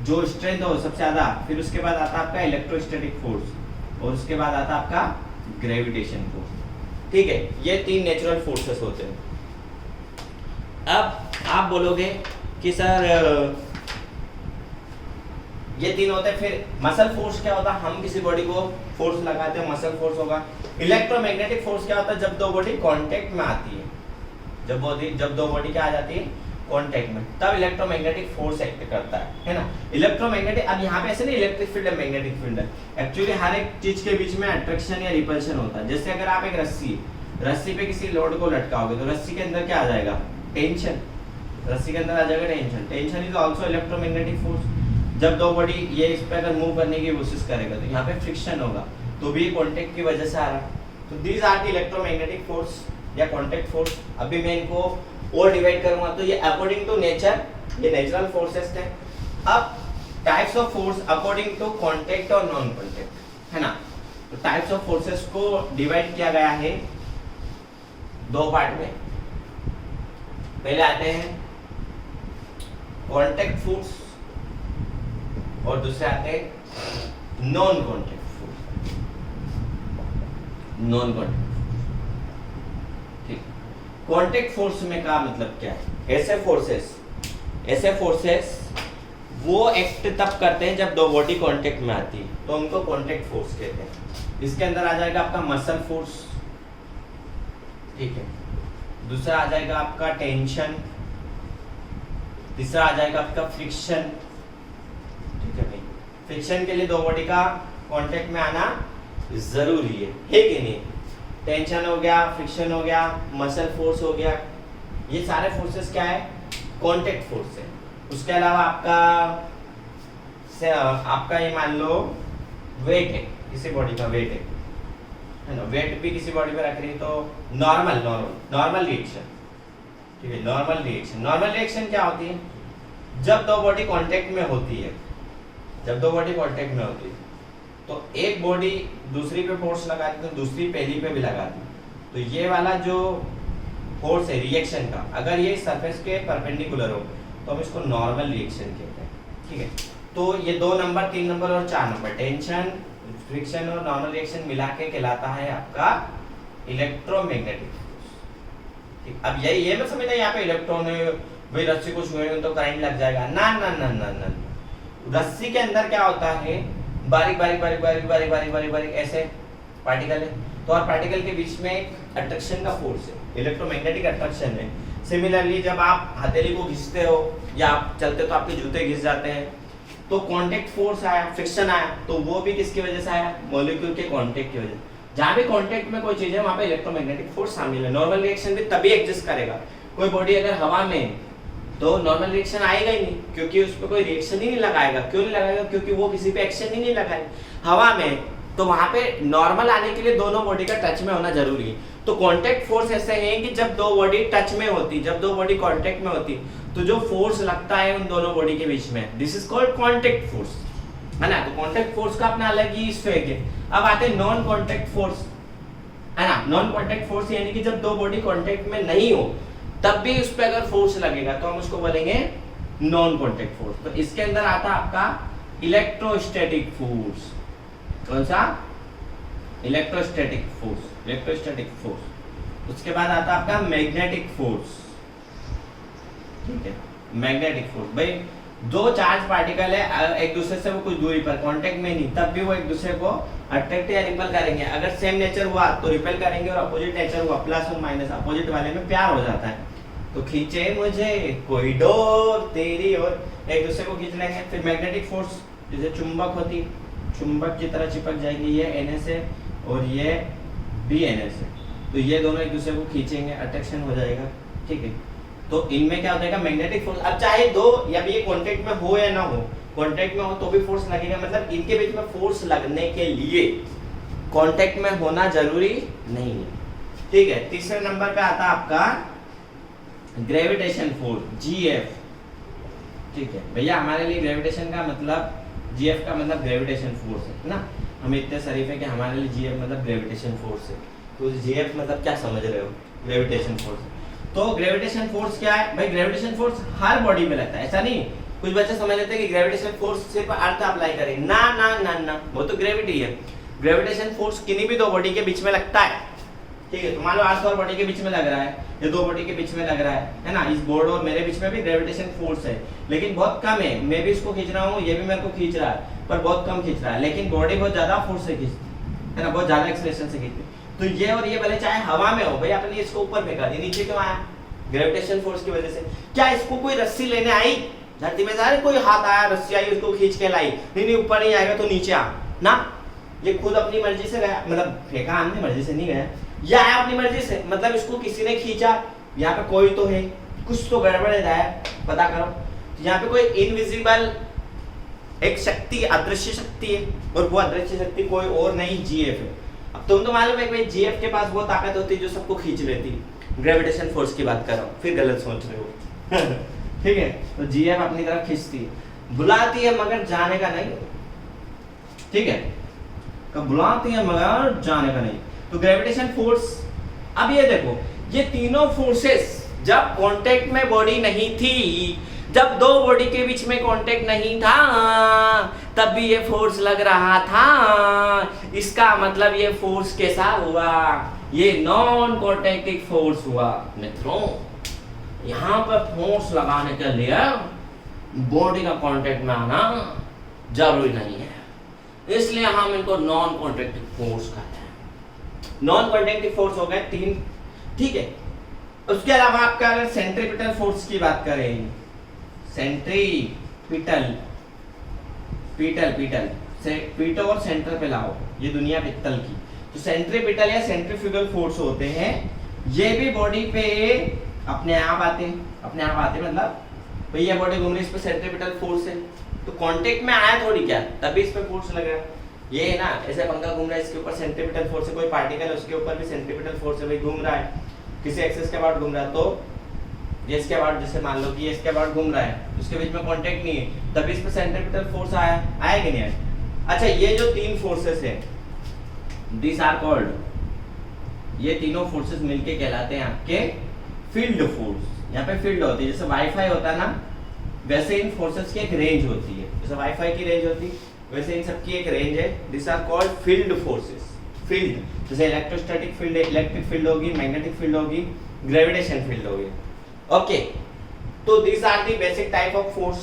Speaker 1: जो स्ट्रेंथ हो सबसे ज्यादा। फिर उसके बाद आता है आपका इलेक्ट्रोस्टैटिक फोर्स और उसके बाद आता है आपका ग्रेविटेशन फोर्स, ठीक है। ये तीन नेचुरल फोर्सेस होते हैं। अब आप बोलोगे कि सर ये तीन होते हैं, फिर मसल फोर्स क्या होता है? हम किसी बॉडी को फोर्स लगाते हैं, मसल फोर्स होगा। इलेक्ट्रोमैग्नेटिक फोर्स क्या होता है? जब दो बॉडी कांटेक्ट में आती है, जब दो बॉडी क्या आ जाती है? कांटेक्ट में, तब इलेक्ट्रोमैग्नेटिक फोर्स एक्ट करता है ना। इलेक्ट्रोमैग्नेटिक, अब यहाँ पे ऐसे नहीं इलेक्ट्रिक फील्ड है मैग्नेटिक फील्ड है, एक्चुअली हर एक चीज के बीच में अट्रैक्शन या रिपल्शन होता है। जैसे अगर आप एक रस्सी पे किसी लोड को लटकाओगे तो रस्सी के अंदर क्या आ जाएगा? टेंशन। रस्सी के अंदर आ जाएगा tension. Tension is also electromagnetic force. जब दो बॉडी ये इस पे अगर मूव करने की कोशिश करेगा तो यहाँ पे फ्रिक्शन होगा, तो भी कांटेक्ट की वजह से आ रहा है। तो these are the electromagnetic force या कांटेक्ट फोर्स। अभी मैं इनको और डिवाइड करूंगा तो ये अकॉर्डिंग टू नेचर, ये नेचुरल फोर्सेस थे। अब types of force according to contact और नॉन कांटेक्ट, है ना। तो टाइप्स ऑफ फोर्सेस को डिवाइड किया गया है दो पार्ट में। पहले आते हैं कांटेक्ट फोर्स और दूसरे आते हैं non contact force. Non contact ठीक, कांटेक्ट फोर्स में का मतलब क्या है? ऐसे फोर्सेस वो एक्ट तब करते हैं जब दो बॉडी कांटेक्ट में आती है, तो उनको कांटेक्ट फोर्स कहते हैं। इसके अंदर आ जाएगा आपका मसल फोर्स, ठीक है, दूसरा आ जाएगा आपका टेंशन, तीसरा आ जाएगा आपका फ्रिक्शन, ठीक है भाई। फ्रिक्शन के लिए दो बॉडी का कांटेक्ट में आना जरूरी है कि नहीं? टेंशन हो गया, फ्रिक्शन हो गया, मसल फोर्स हो गया, ये सारे फोर्सेस क्या है? कांटेक्ट फोर्स है। उसके अलावा आपका ये मान लो वेट है, किसी बॉडी का वेट है ना, वेट भी किसी बॉडी पे रख रही तो नॉर्मल रिएक्शन, ठीक है। नॉर्मल रिएक्शन क्या होती है? जब दो बॉडी कांटेक्ट में होती है, तो एक बॉडी दूसरी पे फोर्स लगाती है तो दूसरी पहली पे भी लगाती है। तो ये वाला जो फोर्स है रिएक्शन का, अगर ये सरफेस के परपेंडिकुलर हो तो हम इसको नॉर्मल रिएक्शन कहते हैं, ठीक है। तो ये 2 नंबर, 3 नंबर और 4 नंबर, टेंशन, फ्रिक्शन और नॉर्मल रिएक्शन मिला के कहलाता है आपका इलेक्ट्रोमैग्नेटिक फोर्स, ठीक। अब ये मत समझना यहाँ पे इलेक्ट्रॉन है भाई, रस्सी को छुएंगे तो करंट लग जाएगा, ना। रस्सी के अंदर क्या होता है? बारीक ऐसे पार्टिकल है, तो और पार्टिकल के बीच में एक अट्रैक्शन का फोर्स है, इलेक्ट्रोमैग्नेटिक अट्रैक्शन है। सिमिलरली जब आप हथेली को घिसते हो या आप चलते तो आपके जूते घिस जाते हैं, तो कांटेक्ट फोर्स आया, फ्रिक्शन आया, तो वो भी किसकी वजह से आया? मॉलिक्यूल के कांटेक्ट की वजह से। जहां भी कांटेक्ट में कोई चीज है वहां पे इलेक्ट्रोमैग्नेटिक फोर्स शामिल है। नॉर्मल रिएक्शन भी तभी एग्जिस्ट करेगा। कोई बॉडी अगर हवा में तो नॉर्मल रिएक्शन आएगा ही नहीं, क्योंकि उस पर कोई रिएक्शन ही नहीं लगाएगा। क्यों नहीं लगाएगा? क्योंकि वो किसी पे एक्शन ही नहीं लगाए। हवा में तो वहां पे नॉर्मल आने के लिए दोनों बॉडी का टच में होना जरूरी है। तो कांटेक्ट फोर्स ऐसे है कि जब दो बॉडी टच में होती, जब दो बॉडी कांटेक्ट में होती, तो जो फोर्स लगता है उन दोनों बॉडी के बीच में, this is called contact force, है ना। तो कांटेक्ट फोर्स का अपना अलग ही इफेक्ट है। अब आते हैं नॉन कांटेक्ट फोर्स, है ना। नॉन कांटेक्ट फोर्स यानी कि जब दो बॉडी कांटेक्ट में नहीं हो तब भी उस पर अगर फोर्स लगेगा तो हम उसको बोलेंगे नॉन कांटेक्ट फोर्स। तो इसके अंदर आता आपका इलेक्ट्रोस्टैटिक फोर्स। कौन सा? Electrostatic force. उसके बाद आता आपका मैग्नेटिक फोर्स, ठीक है। मैग्नेटिक फोर्स भाई, दो चार्ज पार्टिकल है एक दूसरे से वो कुछ दूरी पर कांटेक्ट में नहीं, तब भी वो एक दूसरे को अट्रैक्ट या रिपेल करेंगे। अगर सेम नेचर हुआ तो रिपेल करेंगे, और अपोजिट नेचर हुआ प्लस और माइनस, अपोजिट वाले में प्यार हो जाता है। तो खींचे मुझे कोई डोर तेरी ओर, एक दूसरे को खींच लेंगे। फिर मैग्नेटिक फोर्स जैसे चुंबक होती, चुंबक की तरह चिपक जाएगी, ये एनए से और ये बी एनए से, तो ये दोनों एक दूसरे को खींचेंगे, अट्रैक्शन हो जाएगा, ठीक है। तो इनमें क्या हो जाएगा? Magnetic force. अब चाहे दो या भी ये कांटेक्ट में हो या ना हो, कांटेक्ट में हो तो भी फोर्स लगेगा। मतलब इनके बीच में फोर्स लगने के लिए कांटेक्ट में होना जरूरी नहीं है, ठीक है। तीसरे नंबर पे आता आपका ग्रेविटेशन फोर्स, जीएफ, ठीक है भैया। हमारे लिए ग्रेविटेशन का मतलब, जीएफ का मतलब ग्रेविटेशन फोर्स है ना। हम इतने शरीफ है कि हमारे लिए जीएफ मतलब ग्रेविटेशन फोर्स है। तो जीएफ मतलब क्या समझ रहे हो? Gravitation force. तो ग्रेविटेशन फोर्स क्या है भाई? ग्रेविटेशन फोर्स हर बॉडी में लगता है, ऐसा नहीं। कुछ बच्चे समझ लेते हैं कि ग्रेविटेशन फोर्स सिर्फ अर्थ अप्लाई करें, ना, वो तो ग्रेविटी है। ग्रेविटेशन फोर्स किन्हीं भी दो बॉडी के बीच में लगता है, ठीक है। तो मान लो अर्थ और बॉडी के बीच में लग रहा है, ये दो बॉडी के बीच में लग रहा है ना। इस बोर्ड और मेरे बीच में भी ग्रेविटेशन फोर्स है, लेकिन बहुत कम है। मैं भी इसको खींच रहा हूँ, ये भी मेरे को खींच रहा है, पर बहुत कम खींच रहा है। लेकिन बॉडी बहुत ज्यादा फोर्स से खींचती है ना, बहुत ज्यादा एक्सेलरेशन से खींचती है। तो ये और ये भले चाहे हवा में हो भाई, आपने इसको ऊपर फेंका दिया, नीचे क्यों आया? ग्रेविटेशन फोर्स की वजह से। क्या इसको कोई रस्सी लेने आई धरती में? सारे कोई हाथ आया, रस्सी आई, उसको खींच के लाई? नहीं, ऊपर नहीं आएगा तो नीचे आ ना। ये खुद अपनी मर्जी से गया, मतलब फेंका हमने, मर्जी से नहीं गया, ये आया अपनी मर्जी से, मतलब इसको किसी ने खींचा। यहाँ पे कोई तो है, कुछ तो गड़बड़ है, पता करो। यहाँ पे कोई इनविजिबल एक शक्ति, अदृश्य शक्ति है, और वो अदृश्य शक्ति कोई और नहीं, जीएफ है। अब तुम तो मालूम है भाई, जीएफ के पास वो ताकत होती है जो सबको खींच लेती है। ग्रेविटेशन फोर्स की बात कर रहा हूँ, फिर गलत सोच रहे हो। ठीक है, तो जीएफ अपनी तरफ खींचती है, बुलाती है मगर जाने का नहीं। ठीक है, कब बुलाती है मगर जाने का नहीं। तो ग्रेविटेशन फोर्स, अब ये देखो, ये तीनों फोर्सेस जब कांटेक्ट में बॉडी नहीं थी, जब दो बॉडी के बीच में कांटेक्ट नहीं था, तब भी ये फोर्स लग रहा था। इसका मतलब ये फोर्स कैसा हुआ? ये नॉन कांटेक्टिंग फोर्स हुआ। मित्रों, यहाँ पर फोर्स लगाने के लिए बॉडी का कांटेक्ट में आना जरूरी नहीं है, इसलिए हम इनको नॉन कांटेक्टिंग फोर्स कहते हैं। नॉन कांटेक्टिंग फोर्स हो गए तीन। ठीक है, उसके अलावा आपका अगर सेंट्रीपिटल फोर्स की बात करें, सेंट्रीपिटल, पीटल पीटल से पीटो और सेंटर पे लाओ, ये दुनिया पित्तल की। तो सेंट्रीपिटल या सेंट्रीफ्यूगल फोर्स होते हैं, ये भी बॉडी पे अपने आप आते हैं। अपने आप आते मतलब भाई ये बॉडी घूम रही है, इस पे सेंट्रीपिटल फोर्स है, तो कांटेक्ट में आया थोड़ी क्या, तभी इस पे फोर्स लग रहा है। ये है ना, ऐसे पंखा घूम रहा है, इसके ऊपर सेंट्रीपिटल फोर्स है, कोई पार्टिकल है उसके ऊपर भी सेंट्रीपिटल फोर्स है, भाई घूम रहा है, किसी एक्सिस के अबाउट घूम रहा है, तो ये इसके अबाउट, जैसे मान लो कि ये इसके अबाउट घूम रहा है, उसके बीच में कांटेक्ट नहीं है, तभी इस पे सेंट्रीपिटल फोर्स आया कि नहीं आया? अच्छा, ये जो तीन फोर्सेस है, दिस आर कॉल्ड, ये तीनों फोर्सेस मिलके कहलाते हैं आपके फील्ड फोर्स। यहाँ पे फील्ड होती है, जैसे वाईफाई होता है ना, वैसे इन फोर्सेस की एक रेंज होती है। जैसे वाईफाई की रेंज होती है, वैसे इन सबकी एक रेंज है। This are called field forces. Field जैसे इलेक्ट्रोस्टैटिक फील्ड, इलेक्ट्रिक फील्ड होगी, मैग्नेटिक फील्ड होगी, ग्रेविटेशन फील्ड होगी। ओके, तो this are the basic type of force.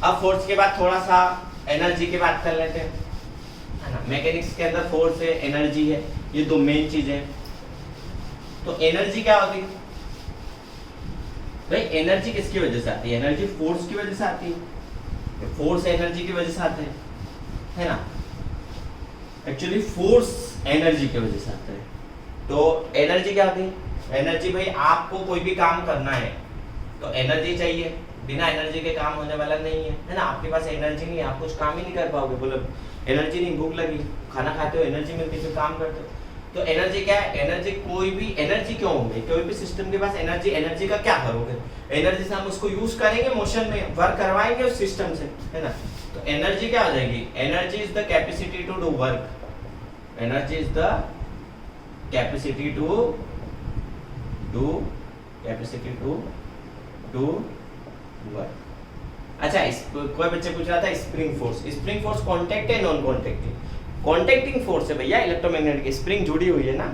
Speaker 1: अब फोर्स के बाद थोड़ा सा एनर्जी की बात कर लेते हैं, है ना। मैकेनिक्स के अंदर फोर्स है, एनर्जी है, ये दो मेन चीजें। तो एनर्जी क्या होती है भाई? एनर्जी किसकी वजह से आती है? एनर्जी फोर्स की वजह से आती है, फोर्स एनर्जी की वजह से आते हैं, है ना। एक्चुअली फोर्स एनर्जी की वजह से आता है। तो एनर्जी क्या होती है? एनर्जी भाई, आपको कोई भी काम करना है तो एनर्जी चाहिए, बिना एनर्जी के काम होने वाला नहीं है ना। आपके पास एनर्जी नहीं है, आप कुछ काम ही नहीं कर पाओगे। बोलो एनर्जी नहीं, भूख लगी, खाना खाते हो, एनर्जी मिलती है, फिर काम करते हो। तो एनर्जी क्या है? एनर्जी, कोई भी एनर्जी क्यों होगी? कोई भी सिस्टम के पास एनर्जी, एनर्जी का क्या करोगे? एनर्जी से हम उसको यूज करेंगे, मोशन में वर्क करवाएंगे उस सिस्टम से, है ना। तो एनर्जी क्या हो जाएगी? Energy is the capacity to do work. Energy is the capacity to do work. अच्छा, कोई बच्चे पूछ रहा था spring force. Spring force contact है, नॉन कॉन्टैक्टिंग? कॉन्टैक्टिंग फोर्स है भैया, इलेक्ट्रोमैग्नेटिक, स्प्रिंग जुड़ी हुई है ना।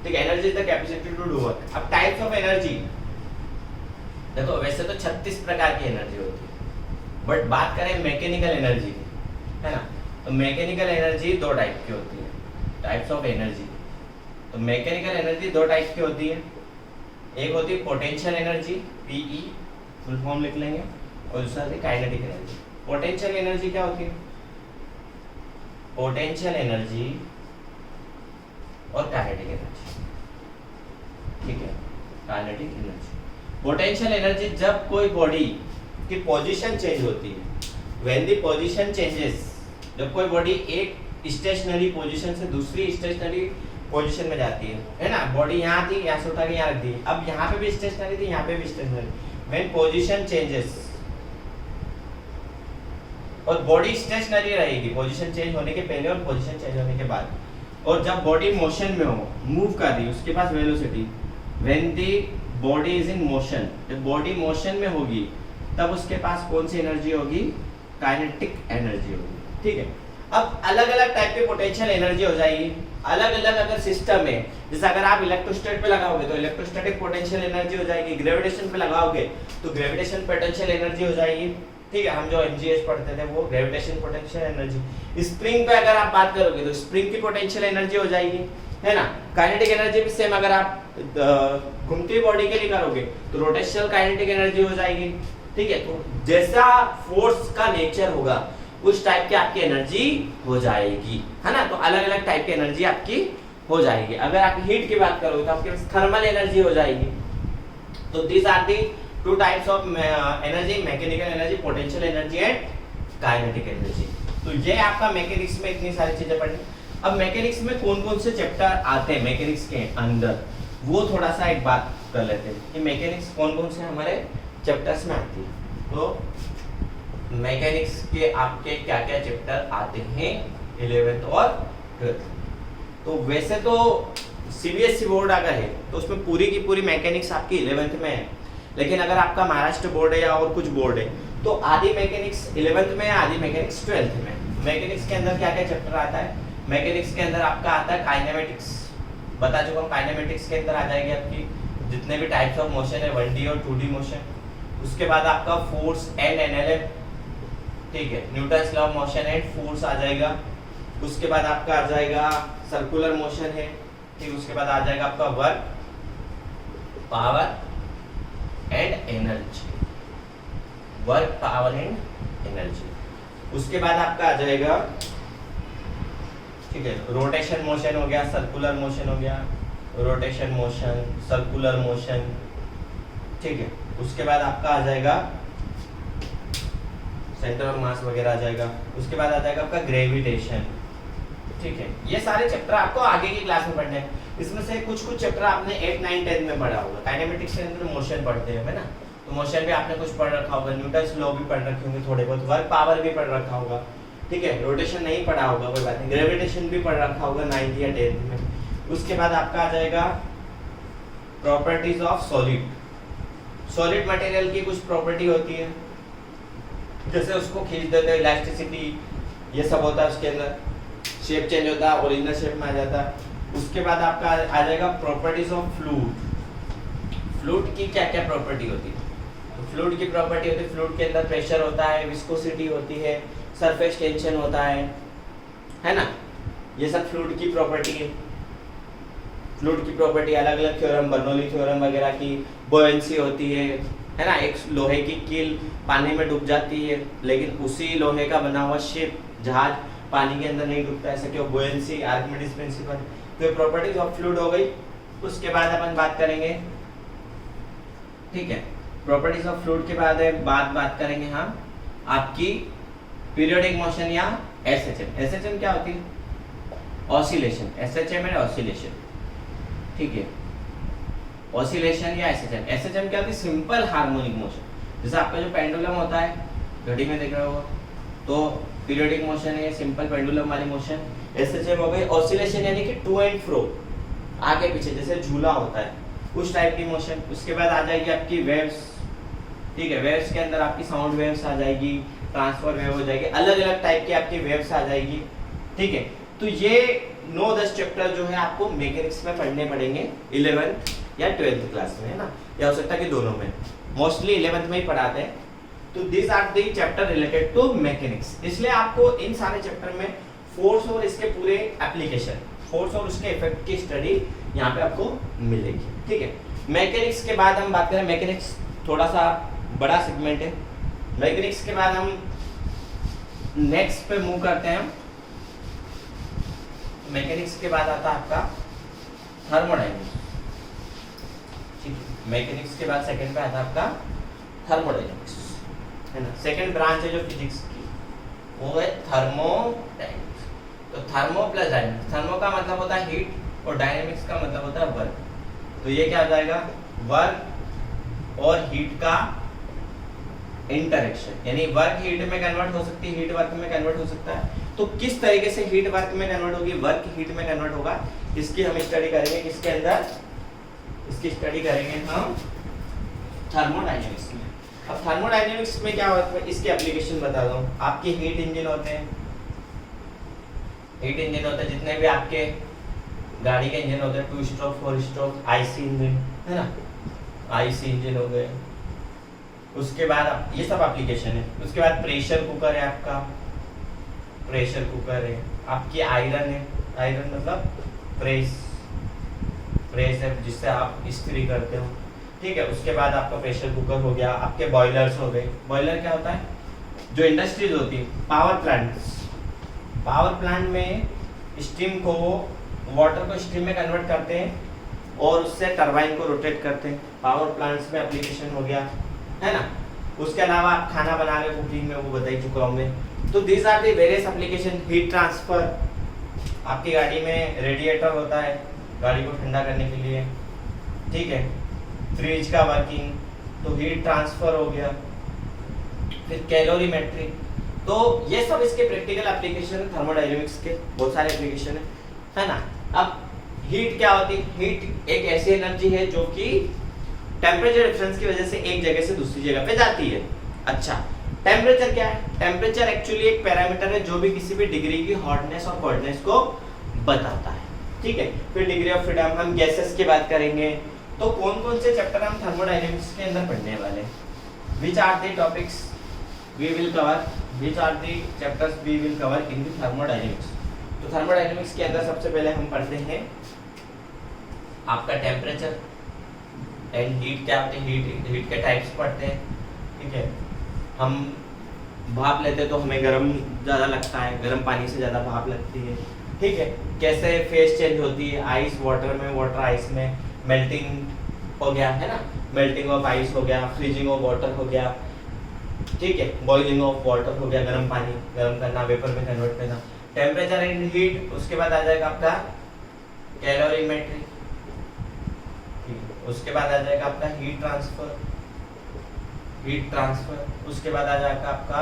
Speaker 1: ठीक है, energy is the capacity to do work. अब टाइप्स ऑफ एनर्जी देखो, वैसे तो 36 प्रकार की एनर्जी होती है, बट बात करें मैकेनिकल एनर्जी, है ना, तो मैकेनिकल एनर्जी दो टाइप की होती है। टाइप्स ऑफ एनर्जी, तो मैकेनिकल एनर्जी दो टाइप की होती है। एक होती है potential energy, PE, full form लिख लेंगे, और दूसरा होती है काइनेटिक एनर्जी। पोटेंशियल एनर्जी क्या होती है? पोटेंशियल एनर्जी और काइनेटिक एनर्जी, ठीक है, काइनेटिक एनर्जी। पोटेंशियल एनर्जी जब कोई बॉडी की पोजीशन चेंज होती है, व्हेन द पोजीशन चेंजेस, जब कोई बॉडी एक स्टेशनरी पोजीशन से दूसरी स्टेशनरी पोजीशन में जाती है ना। बॉडी यहाँ थी, यहाँ से उठा के यहाँ रख दी, अब यहाँ पे भी स्टेशनरी थी, यहाँ पे भी स्टेशनरी। व्हेन पोजीशन चेंजेस, और बॉडी स्टेशनरी रहेगी पोजीशन चेंज होने के पहले और पोजीशन चेंज होने के बाद। और जब बॉडी मोशन में हो, मूव कर रही है, उसके पास velocity, when the body is in motion, जब बॉडी मोशन में होगी तब उसके पास कौन सी एनर्जी होगी? काइनेटिक एनर्जी होगी, ठीक है। अब अलग अलग टाइप के पोटेंशियल एनर्जी हो जाएगी, अलग अलग अगर सिस्टम है, जैसे अगर आप इलेक्ट्रोस्टैट पे लगाओगे तो इलेक्ट्रोस्टैटिक पोटेंशियल एनर्जी हो जाएगी, ग्रेविटेशन पे लगाओगे तो ग्रेविटेशन पोटेंशियल एनर्जी हो जाएगी, ठीक है। हम जो एमजीएस पढ़ते थे वो ग्रेविटेशन पोटेंशियल एनर्जी। स्प्रिंग पे अगर आप बात करोगे तो स्प्रिंग की पोटेंशियल एनर्जी हो जाएगी, है ना। काइनेटिक एनर्जी भी सेम, अगर आप घूमती बॉडी के लिए करोगे तो रोटेशनल काइनेटिक एनर्जी हो जाएगी, ठीक है। तो जैसा फोर्स का नेचर होगा उस टाइप की आपकी एनर्जी हो जाएगी, है ना। तो अलग अलग टाइप की एनर्जी आपकी हो जाएगी। अगर आप हीट की बात करोगे तो आपके पास थर्मल एनर्जी हो जाएगी। तो this are the two types of energy, mechanical energy, potential energy and kinetic energy. तो ये आपका मैकेनिक्स में इतनी सारी चीजें पढ़नी। अब मैकेनिक्स में कौन कौन से चैप्टर आते हैं मैकेनिक्स के अंदर, वो थोड़ा सा एक बात कर लेते हैं कि मैकेनिक्स कौन कौन से हमारे चैप्टर्स में आती है। तो मैकेनिक्स के आपके क्या क्या चैप्टर आते हैं 11th और 12th। तो वैसे तो सीबीएसई बोर्ड अगर है तो उसमें पूरी की पूरी मैकेनिक्स आपकी 11th में है, लेकिन अगर आपका महाराष्ट्र बोर्ड है या और कुछ बोर्ड है तो आधी मैकेनिक्स 11th में है, आधी मैकेनिक्स 12th में। मैकेनिक्स के अंदर क्या क्या चैप्टर आता है, मैकेनिक्स के अंदर आपका आता है काइनेमेटिक्स, बता चुका हूँ। काइनेमेटिक्स के अंदर आ जाएगी आपकी जितने भी टाइप्स ऑफ मोशन है 1D और 2D मोशन। उसके बाद आपका फोर्स एंड एनएलएम, ठीक है, Newton's law of motion and force आ जाएगा। उसके बाद आपका आ जाएगा सर्कुलर मोशन है, ठीक। उसके बाद आ जाएगा आपका work, power and energy, work, power and energy. उसके बाद आपका आ जाएगा, ठीक है, रोटेशन मोशन हो गया, सर्कुलर मोशन हो गया, रोटेशन मोशन, सर्कुलर मोशन, ठीक है। उसके बाद आपका आ जाएगा सेंटर ऑफ मास वगैरह आ जाएगा। उसके बाद आ जाएगा आपका ग्रेविटेशन, ठीक है। ये सारे चैप्टर आपको आगे की क्लास में पढ़ने हैं। इसमें से कुछ कुछ चैप्टर आपने 8, 9, 10 में पढ़ा होगा। काइनेमेटिक्स के अंदर मोशन पढ़ते हैं, है ना, तो मोशन भी आपने कुछ पढ़ रखा होगा, न्यूटन्स लॉ भी पढ़ रखे होंगे थोड़े बहुत, वर्क पावर भी पढ़ रखा होगा, ठीक है। रोटेशन नहीं पढ़ा होगा कोई बात नहीं, ग्रेविटेशन भी पढ़ रखा होगा 9th या 10th में। उसके बाद आपका आ जाएगा properties of solid. Solid material की कुछ प्रॉपर्टी होती है, जैसे उसको खींच देते हैं, इलास्टिसिटी, ये सब होता है उसके अंदर, शेप चेंज होता है, ओरिजिनल शेप में आ जाता है। उसके बाद आपका आ जाएगा प्रॉपर्टीज ऑफ फ्लूइड। फ्लूइड की क्या क्या प्रॉपर्टी होती है, तो फ्लूइड की प्रॉपर्टी होती है, फ्लूइड के अंदर प्रेशर होता है, विस्कोसिटी होती है, सरफेस टेंशन होता है ना, ये सब फ्लूइड की प्रॉपर्टी है। फ्लूइड की प्रॉपर्टी अलग अलग थ्योरम, बर्नौली थ्योरम वगैरह की, बोयेंसी होती है ना, एक लोहे की कील पानी में डूब जाती है, लेकिन उसी लोहे का बना हुआ शिप, जहाज पानी के अंदर नहीं डूबता, ऐसा क्यों, बोयेंसी, आर्किमिडीज प्रिंसिपल। तो प्रॉपर्टीज ऑफ फ्लूइड हो गई। उसके बाद अपन बात करेंगे, ठीक है, प्रॉपर्टीज ऑफ फ्लूइड के बाद बात करेंगे हम आपकी पीरियोडिक मोशन या एसएचएम। एसएचएम क्या होती है, ऑसिलेशन, एसएचएम एंड ऑसिलेशन, ठीक है, ऑसिलेशन या एसएचएम। एसएचएम क्या होती है, सिंपल हार्मोनिक मोशन। जैसे आपका जो पेंडुलम होता है, घड़ी में देख रहे हो, तो पीरियोडिक मोशन है, सिंपल पेंडुलम वाली मोशन। एसएचएम हो गई ऑसिलेशन, यानी कि टू एंड फ्रो, आगे पीछे जैसे झूला होता है उस टाइप की मोशन। उसके बाद आ जाएगी आपकी वेव्स, ठीक है, वेव्स के अंदर आपकी साउंड वेव्स आ जाएगी, ट्रांसफर वेव हो जाएगी, अलग अलग टाइप की आपकी वेव्स आ जाएगी, ठीक है। तो ये 9-10 चैप्टर जो है आपको मैकेनिक्स में पढ़ने पड़ेंगे 11th या 12th क्लास में, है ना, या हो सकता है कि दोनों में, मोस्टली 11th में ही पढ़ाते हैं। तो this are the chapter related to mechanics. इसलिए आपको इन सारे चैप्टर में फोर्स और इसके पूरे एप्लीकेशन, फोर्स और उसके इफेक्ट की स्टडी यहाँ पे आपको मिलेगी, ठीक है। मैकेनिक्स के बाद हम बात करें, मैकेनिक्स थोड़ा सा बड़ा सेगमेंट है। मैकेनिक्स के बाद हम नेक्स्ट पे मूव करते हैं। मैकेनिक्स के बाद आता है आपका थर्मोडायनेमिक्स, ठीक है। मैकेनिक्स के बाद सेकंड पे आता है आपका थर्मोडायनेमिक्स, है ना, सेकंड ब्रांच है जो फिजिक्स की, वो है थर्मोडायनेमिक्स। तो थर्मो प्लस डायनेमिक्स, थर्मो का मतलब होता है हीट और डायनेमिक्स का मतलब होता है वर्क। तो ये क्या हो जाएगा, वर्क और हीट का इंटरेक्शन, यानी वर्क हीट में कन्वर्ट हो सकती है, हीट वर्क में कन्वर्ट हो सकता है। तो किस तरीके से हीट वर्क में कन्वर्ट होगी, वर्क हीट में कन्वर्ट होगा, इसकी हम स्टडी करेंगे। किसके अंदर, इसकी स्टडी करेंगे हम थर्मोडायनेमिक्स में। अब थर्मोडायनेमिक्स में क्या होता है, इसके एप्लीकेशन बता दूं। आपके हीट इंजन होते हैं, हीट इंजन होते हैं जितने भी आपके गाड़ी के इंजन होते हैं, 2 स्ट्रोक 4 स्ट्रोक, आईसी इंजन, है ना, आईसी इंजन हो गए। उसके बाद ये सब एप्लीकेशन है। उसके बाद प्रेशर कुकर है आपका, प्रेशर कुकर है आपकी, आयरन है, आयरन मतलब प्रेस, प्रेस है जिससे आप इस्त्री करते हो, ठीक है। उसके बाद आपका प्रेशर कुकर हो गया, आपके बॉयलर्स हो गए। बॉयलर क्या होता है, जो इंडस्ट्रीज होती है, पावर प्लांट्स, पावर प्लांट में स्टीम को, वाटर को स्टीम में कन्वर्ट करते हैं और उससे टरबाइन को रोटेट करते हैं। पावर प्लांट्स में एप्लीकेशन हो गया, है ना। उसके अलावा आप खाना बना रहे हो, कुकिंग में, वो बता ही चुका हूँ मैं। तो these are the various application, heat transfer, आपकी गाड़ी में रेडिएटर होता है गाड़ी को ठंडा करने के लिए, ठीक है। फ्रिज का वर्किंग, तो हीट ट्रांसफर हो गया। फिर कैलोरीमेट्री, तो ये सब इसके प्रैक्टिकल एप्लीकेशन है थर्मोडायनेमिक्स के, बहुत सारे एप्लीकेशन है ना। अब हीट क्या होती है? हीट एक ऐसी एनर्जी है जो कि टेम्परेचर डिफरेंस की वजह से एक जगह से दूसरी जगह पे जाती है। अच्छा, टेम्परेचर क्या है? टेम्परेचर एक्चुअली एक पैरामीटर है जो भी किसी भी डिग्री की हॉटनेस और कोल्डनेस को बताता है, ठीक है। फिर डिग्री ऑफ फ्रीडम, हम गैसेस की बात करेंगे। तो कौन कौन से चैप्टर हम थर्मोडायनेमिक्स के अंदर पढ़ने वाले हैं? Which are the topics we will cover, which are the chapters we will cover in the thermodynamics. तो थर्मोडायनेमिक्स के अंदर सबसे पहले हम पढ़ते हैं आपका टेम्परेचर एंड हीट क्या होते हैं, हीट के टाइप्स पढ़ते हैं, ठीक है। हम भाप लेते तो हमें गर्म ज़्यादा लगता है, गर्म पानी से ज़्यादा भाप लगती है, ठीक है। कैसे फेस चेंज होती है, आइस वाटर में, वाटर आइस में, मेल्टिंग हो गया है ना, मेल्टिंग ऑफ आइस हो गया, फ्रीजिंग ऑफ वाटर हो गया, ठीक है, बॉइलिंग ऑफ वाटर हो गया, गर्म पानी गर्म करना, वेपर में कन्वर्ट करना, टेम्परेचर एंड हीट। उसके बाद आ जाएगा आपका कैलोरीमेट्री, उसके बाद आ जाएगा आपका हीट ट्रांसफर, उसके बाद आ जाएगा आपका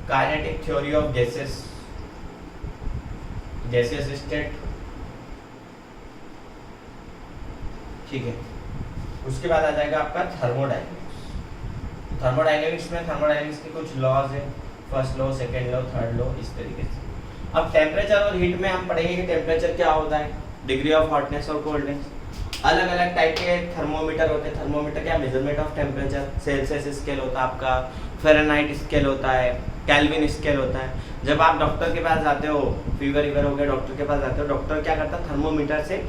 Speaker 1: kinetic theory of gases state, ठीक है। उसके बाद आ जाएगा आपका थर्मोडायनेमिक्स में थर्मोडायनेमिक्स के कुछ लॉज है, first law, second law, third law, इस तरीके से। अब टेम्परेचर और हीट में हम पढ़ेंगे कि टेम्परेचर क्या होता है, डिग्री ऑफ हॉटनेस और कोल्डनेस। अलग अलग टाइप के थर्मोमीटर होते हैं। थर्मोमीटर क्या, measurement of temperature, Celsius scale होता है आपका, फ़ारेनहाइट स्केल होता है, केल्विन स्केल होता है। जब आप डॉक्टर के पास जाते हो, फीवर हो गया, डॉक्टर के पास जाते हो, डॉक्टर क्या करता है, थर्मोमीटर से,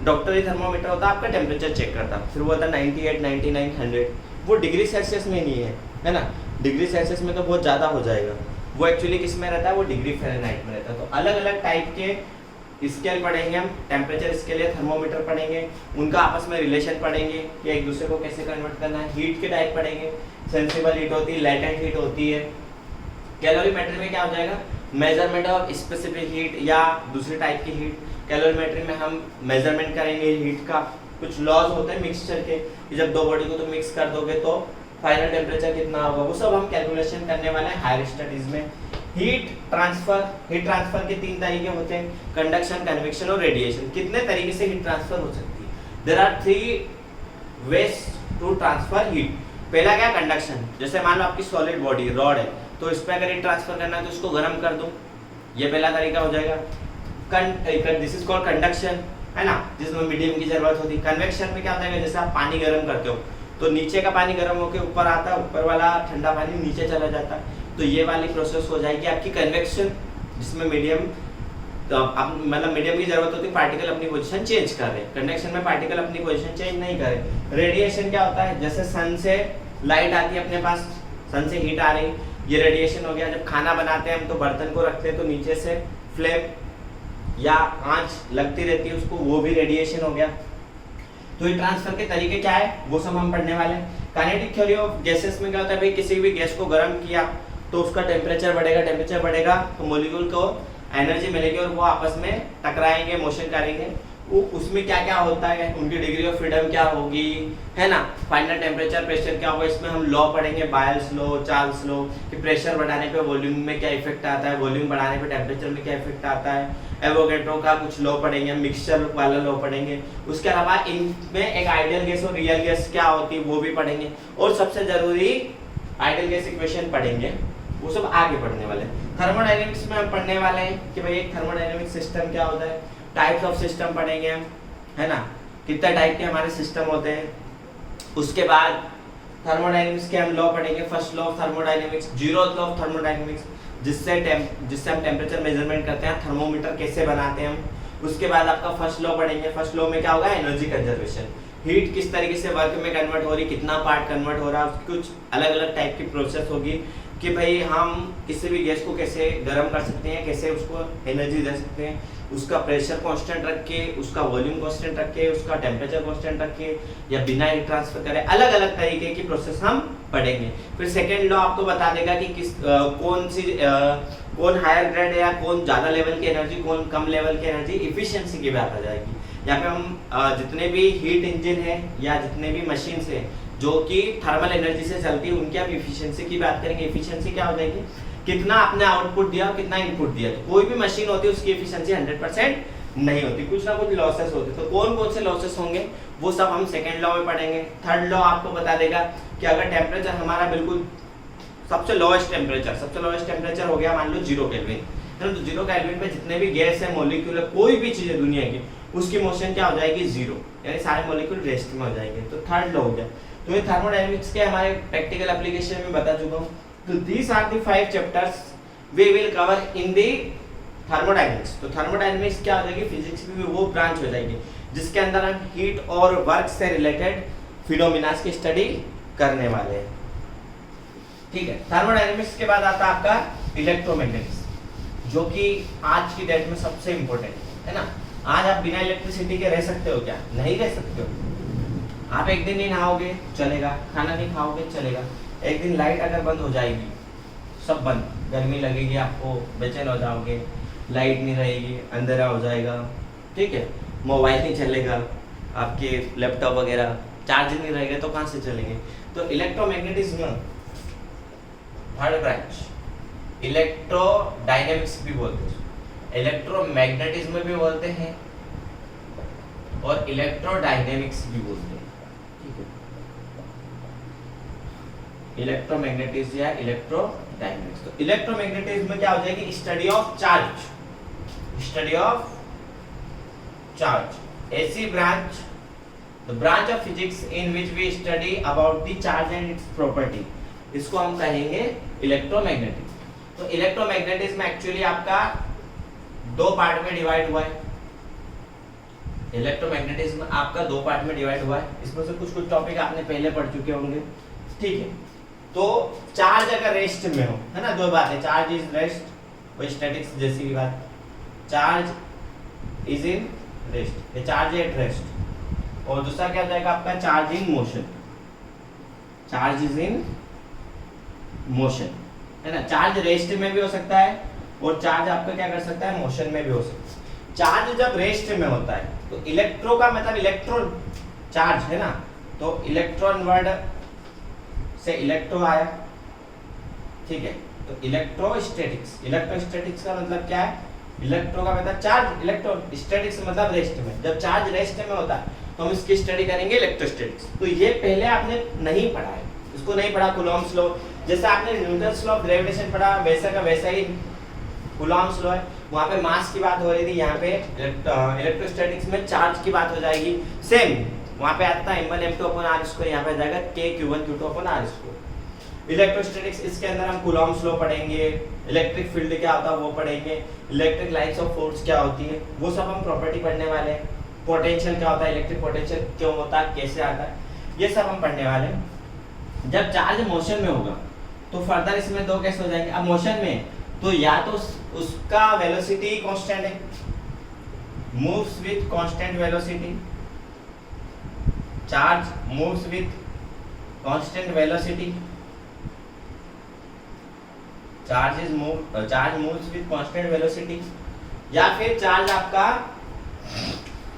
Speaker 1: डॉक्टर ही थर्मोमीटर होता है, आपका टेम्परेचर चेक करता है। फिर वो होता है 98, 99, 100। वो डिग्री सेल्सियस में नहीं है ना, डिग्री सेल्सियस में तो बहुत ज़्यादा हो जाएगा। वो एक्चुअली किस में रहता है, वो डिग्री फ़ारेनहाइट में रहता है। तो अलग अलग टाइप के स्केल पढ़ेंगे हम, टेम्परेचर स्केल या थर्मोमीटर पढ़ेंगे, उनका आपस में रिलेशन पढ़ेंगे कि एक दूसरे को कैसे कन्वर्ट करना है। हीट के टाइप पढ़ेंगे, सेंसिबल हीट होती है, लेटेंट हीट होती है। कैलोरीमेट्री में क्या हो जाएगा, मेजरमेंट ऑफ स्पेसिफिक हीट या दूसरी टाइप की हीट। कैलोरीमेट्री में हम मेजरमेंट करेंगे हीट का। कुछ लॉज होते हैं मिक्सचर के, कि जब दो बॉडी को तो मिक्स कर दोगे तो फाइनल टेम्परेचर कितना होगा, वो सब हम कैलकुलेशन करने वाले हैं हायर स्टडीज में। हीट ट्रांसफर के 3 तरीके होते हैं, कंडक्शन, कन्वेक्शन और रेडिएशन। कितने तरीके से हीट ट्रांसफर हो सकती है? There are 3 ways to transfer heat. पहला क्या, कंडक्शन। जैसे मान लो आपकी सॉलिड बॉडी रॉड है, तो इस पर अगर हीट ट्रांसफर करना है तो इसको गर्म कर दो, ये पहला तरीका हो जाएगा। दिस इज कॉल्ड कंडक्शन, है ना, जिसमें मीडियम की जरूरत होती है। कन्वेक्शन में क्या होता है, जैसे आप पानी गर्म करते हो तो नीचे का पानी गर्म होकर ऊपर आता है, ऊपर वाला ठंडा पानी नीचे चला जाता है, तो ये वाली प्रोसेस हो जाएगी आपकी कन्वेक्शन, जिसमें मीडियम मतलब मीडियम की जरूरत होती है, पार्टिकल अपनी पोजीशन चेंज कर रहे हैं। कंडक्शन में पार्टिकल अपनी पोजीशन चेंज नहीं कर रहे। रेडिएशन क्या होता है, जैसे सन से लाइट आती है अपने पास, सन से हीट आ रही, ये रेडिएशन हो गया। जब खाना बनाते हैं हम तो बर्तन को रखते हैं तो नीचे से फ्लेम या आंच लगती रहती है उसको, वो भी रेडिएशन हो गया। तो ये ट्रांसफर के तरीके क्या है वो सब हम पढ़ने वाले हैं। काइनेटिक थ्योरी ऑफ गैसेस में क्या होता है, भाई किसी भी गैस को गर्म किया तो उसका टेम्परेचर बढ़ेगा तो मॉलिक्यूल को एनर्जी मिलेगी और वो आपस में टकराएंगे, मोशन करेंगे। वो उसमें क्या क्या होता है, उनकी डिग्री ऑफ फ्रीडम क्या होगी, है ना, फाइनल टेम्परेचर, प्रेशर क्या होगा। इसमें हम लॉ पढ़ेंगे, बायल्स लॉ, चार्ल्स लॉ, कि प्रेशर बढ़ाने पे वॉल्यूम में क्या इफेक्ट आता है, वॉल्यूम बढ़ाने पे टेम्परेचर में क्या इफेक्ट आता है। एवोगैड्रो का कुछ लॉ पढ़ेंगे, मिक्सचर वाला लॉ पढ़ेंगे। उसके अलावा इनमें एक आइडियल गैस और रियल गैस क्या होती है वो भी पढ़ेंगे, और सबसे जरूरी आइडियल गैस इक्वेशन पढ़ेंगे, वो सब आगे पढ़ने वाले हैं। थर्मोडायनेमिक्स में हम पढ़ने वाले हैं कि भाई एक थर्मोडायनेमिक सिस्टम क्या होता है, टाइप्स ऑफ सिस्टम पढ़ेंगे हम, है ना, कितने टाइप के हमारे सिस्टम होते हैं। उसके बाद थर्मोडायनेमिक्स के हम लॉ पढ़ेंगे, first law of thermodynamics, zeroth law of thermodynamics, जिससे हम टेम्परेचर मेजरमेंट करते हैं, थर्मोमीटर कैसे बनाते हैं हम। उसके बाद आपका फर्स्ट लॉ पढ़ेंगे, फर्स्ट लॉ में क्या होगा, एनर्जी कंजर्वेशन। हीट किस तरीके से वर्क में कन्वर्ट हो रही, कितना पार्ट कन्वर्ट हो रहा है, कुछ अलग अलग टाइप की प्रोसेस होगी कि भाई हम किसी भी गैस को कैसे गर्म कर सकते हैं, कैसे उसको एनर्जी दे सकते हैं, उसका प्रेशर कांस्टेंट रख के, उसका वॉल्यूम कांस्टेंट रख के, उसका टेम्परेचर कांस्टेंट रख के, या बिना हीट ट्रांसफर करे, अलग अलग तरीके की प्रोसेस हम पढ़ेंगे। फिर सेकेंड लॉ आपको बता देगा कि कौन हायर ग्रेड है या कौन ज़्यादा लेवल की एनर्जी, कौन कम लेवल की एनर्जी, इफिशियंसी की बात आ जाएगी। यहाँ पे हम जितने भी हीट इंजन है या जितने भी मशीन है जो कि थर्मल एनर्जी से चलती है, उनकी हम इफिशियंसी की बात करेंगे। इफिशियंसी क्या हो जाएगी, कितना आपने आउटपुट दिया, कितना इनपुट दिया। तो कोई भी मशीन होती है उसकी एफिशिएंसी 100% नहीं होती, कुछ ना कुछ लॉसेस होते। तो कौन कौन से लॉसेस होंगे वो सब हम सेकेंड लॉ में पढ़ेंगे। थर्ड लॉ आपको बता देगा कि अगर टेम्परेचर हमारा बिल्कुल सबसे लोएस्ट टेम्परेचर हो गया मान लो 0 केल्विन, तो 0 केल्विन पे जितने भी गैस है, मॉलिक्यूल है, कोई भी चीज है दुनिया की, उसकी मोशन क्या हो जाएगी, 0, यानी सारे मॉलिक्यूल रेस्ट में हो जाएंगे। तो थर्ड लॉ हो गया। तो ये थर्मोडायनेमिक्स के हमारे प्रैक्टिकल एप्लीकेशन में बता चुका हूँ। तो these are the 5 chapters we will cover in the thermodynamics। तो थर्मोडायनेमिक्स क्या हो जाएगी, फिजिक्स की वो ब्रांच हो जाएगी जिसके अंदर हम हीट और वर्क से रिलेटेड फिनोमिना की स्टडी करने वाले हैं। ठीक है, थर्मोडायनेमिक्स के बाद आता है आपका इलेक्ट्रोमैग्नेटिक्स, जो कि आज की डेट में सबसे इंपॉर्टेंट है ना। आज आप बिना इलेक्ट्रिसिटी के रह सकते हो क्या? नहीं रह सकते हो। आप एक दिन नहीं नहाओगे चलेगा, खाना नहीं खाओगे चलेगा, एक दिन लाइट अगर बंद हो जाएगी, सब बंद, गर्मी लगेगी आपको, बेचैन हो जाओगे, लाइट नहीं रहेगी, अंधेरा हो जाएगा, ठीक है, मोबाइल नहीं चलेगा, आपके लैपटॉप वगैरह चार्ज नहीं रहेगा, तो कहाँ से चलेंगे। तो इलेक्ट्रोमैग्नेटिज्म थर्ड ब्रांच, इलेक्ट्रोडायनेमिक्स भी बोलते हैं, इलेक्ट्रोमैग्नेटिज्म भी बोलते हैं और इलेक्ट्रोडायनेमिक्स भी बोलते हैं। इलेक्ट्रोमैग्नेटिज्म या इलेक्ट्रोडायनेमिक्स। तो इलेक्ट्रोमैग्नेटिज्म में क्या हो जाएगी, स्टडी ऑफ चार्ज, ऐसी branch, the branch of physics in which we study about the charge and its property, इसको हम कहेंगे इलेक्ट्रोमैग्नेटिज्म। तो इलेक्ट्रोमैग्नेटिज्म एक्चुअली आपका 2 पार्ट में डिवाइड हुआ है। इलेक्ट्रोमैग्नेटिज्म आपका 2 पार्ट में डिवाइड हुआ है। इसमें से कुछ टॉपिक आपने पहले पढ़ चुके होंगे, ठीक है। तो चार्ज अगर रेस्ट में हो, है ना, 2 बात है, चार्ज इज रेस्ट, वो स्टैटिक्स जैसी की बात, चार्ज इज इन रेस्ट, ये चार्ज एट रेस्ट। और दूसरा क्या हो जाएगा आपका, charge in motion, charge is in motion, है ना। चार्ज रेस्ट में भी हो सकता है और चार्ज आपका क्या कर सकता है, मोशन में भी हो सकता है। चार्ज जब रेस्ट में होता है तो इलेक्ट्रो का मतलब इलेक्ट्रॉन चार्ज है ना, तो इलेक्ट्रॉन वर्ड से इलेक्ट्रो आया, ठीक है। तो इलेक्ट्रोस्टैटिक्स का मतलब क्या है, इलेक्ट्रो का मतलब चार्ज, इलेक्ट्रोस्टैटिक्स मतलब रेस्ट में। जब चार्ज रेस्ट में होता है तो हम इसकी स्टडी करेंगे इलेक्ट्रोस्टैटिक्स। तो ये पहले आपने नहीं पढ़ा है, इसको नहीं पढ़ा। कूलॉम्स लॉ, जैसे आपने न्यूटन्स लॉ ऑफ ग्रेविटेशन पढ़ा, वैसा का वैसा ही कूलॉम्स लॉ है। वहाँ पे मास की बात हो रही थी, यहाँ पे इलेक्ट्रोस्टैटिक्स में चार्ज की बात हो जाएगी। सेम वहाँ पे आता है m1 m2 upon r square, यहाँ पे आ जाएगा k q1 q2 upon r square. Electrostatics, इसके अंदर हम कूलॉम्स लॉ पढ़ेंगे, इलेक्ट्रिक फील्ड क्या होता है वो पढ़ेंगे, इलेक्ट्रिक लाइन्स ऑफ फोर्स क्या होती है वो सब हम प्रॉपर्टी पढ़ने वाले हैं। पोटेंशियल क्या होता है, इलेक्ट्रिक पोटेंशियल क्यों होता है, कैसे आता है, ये सब हम पढ़ने वाले हैं। जब चार्ज मोशन में होगा तो फर्दर इसमें 2 केस हो जाएंगे। अब मोशन में तो या तो उसका वेलोसिटी कांस्टेंट है, moves with constant velocity, charge moves with constant velocity, charge moves with constant velocity, या फिर चार्ज आपका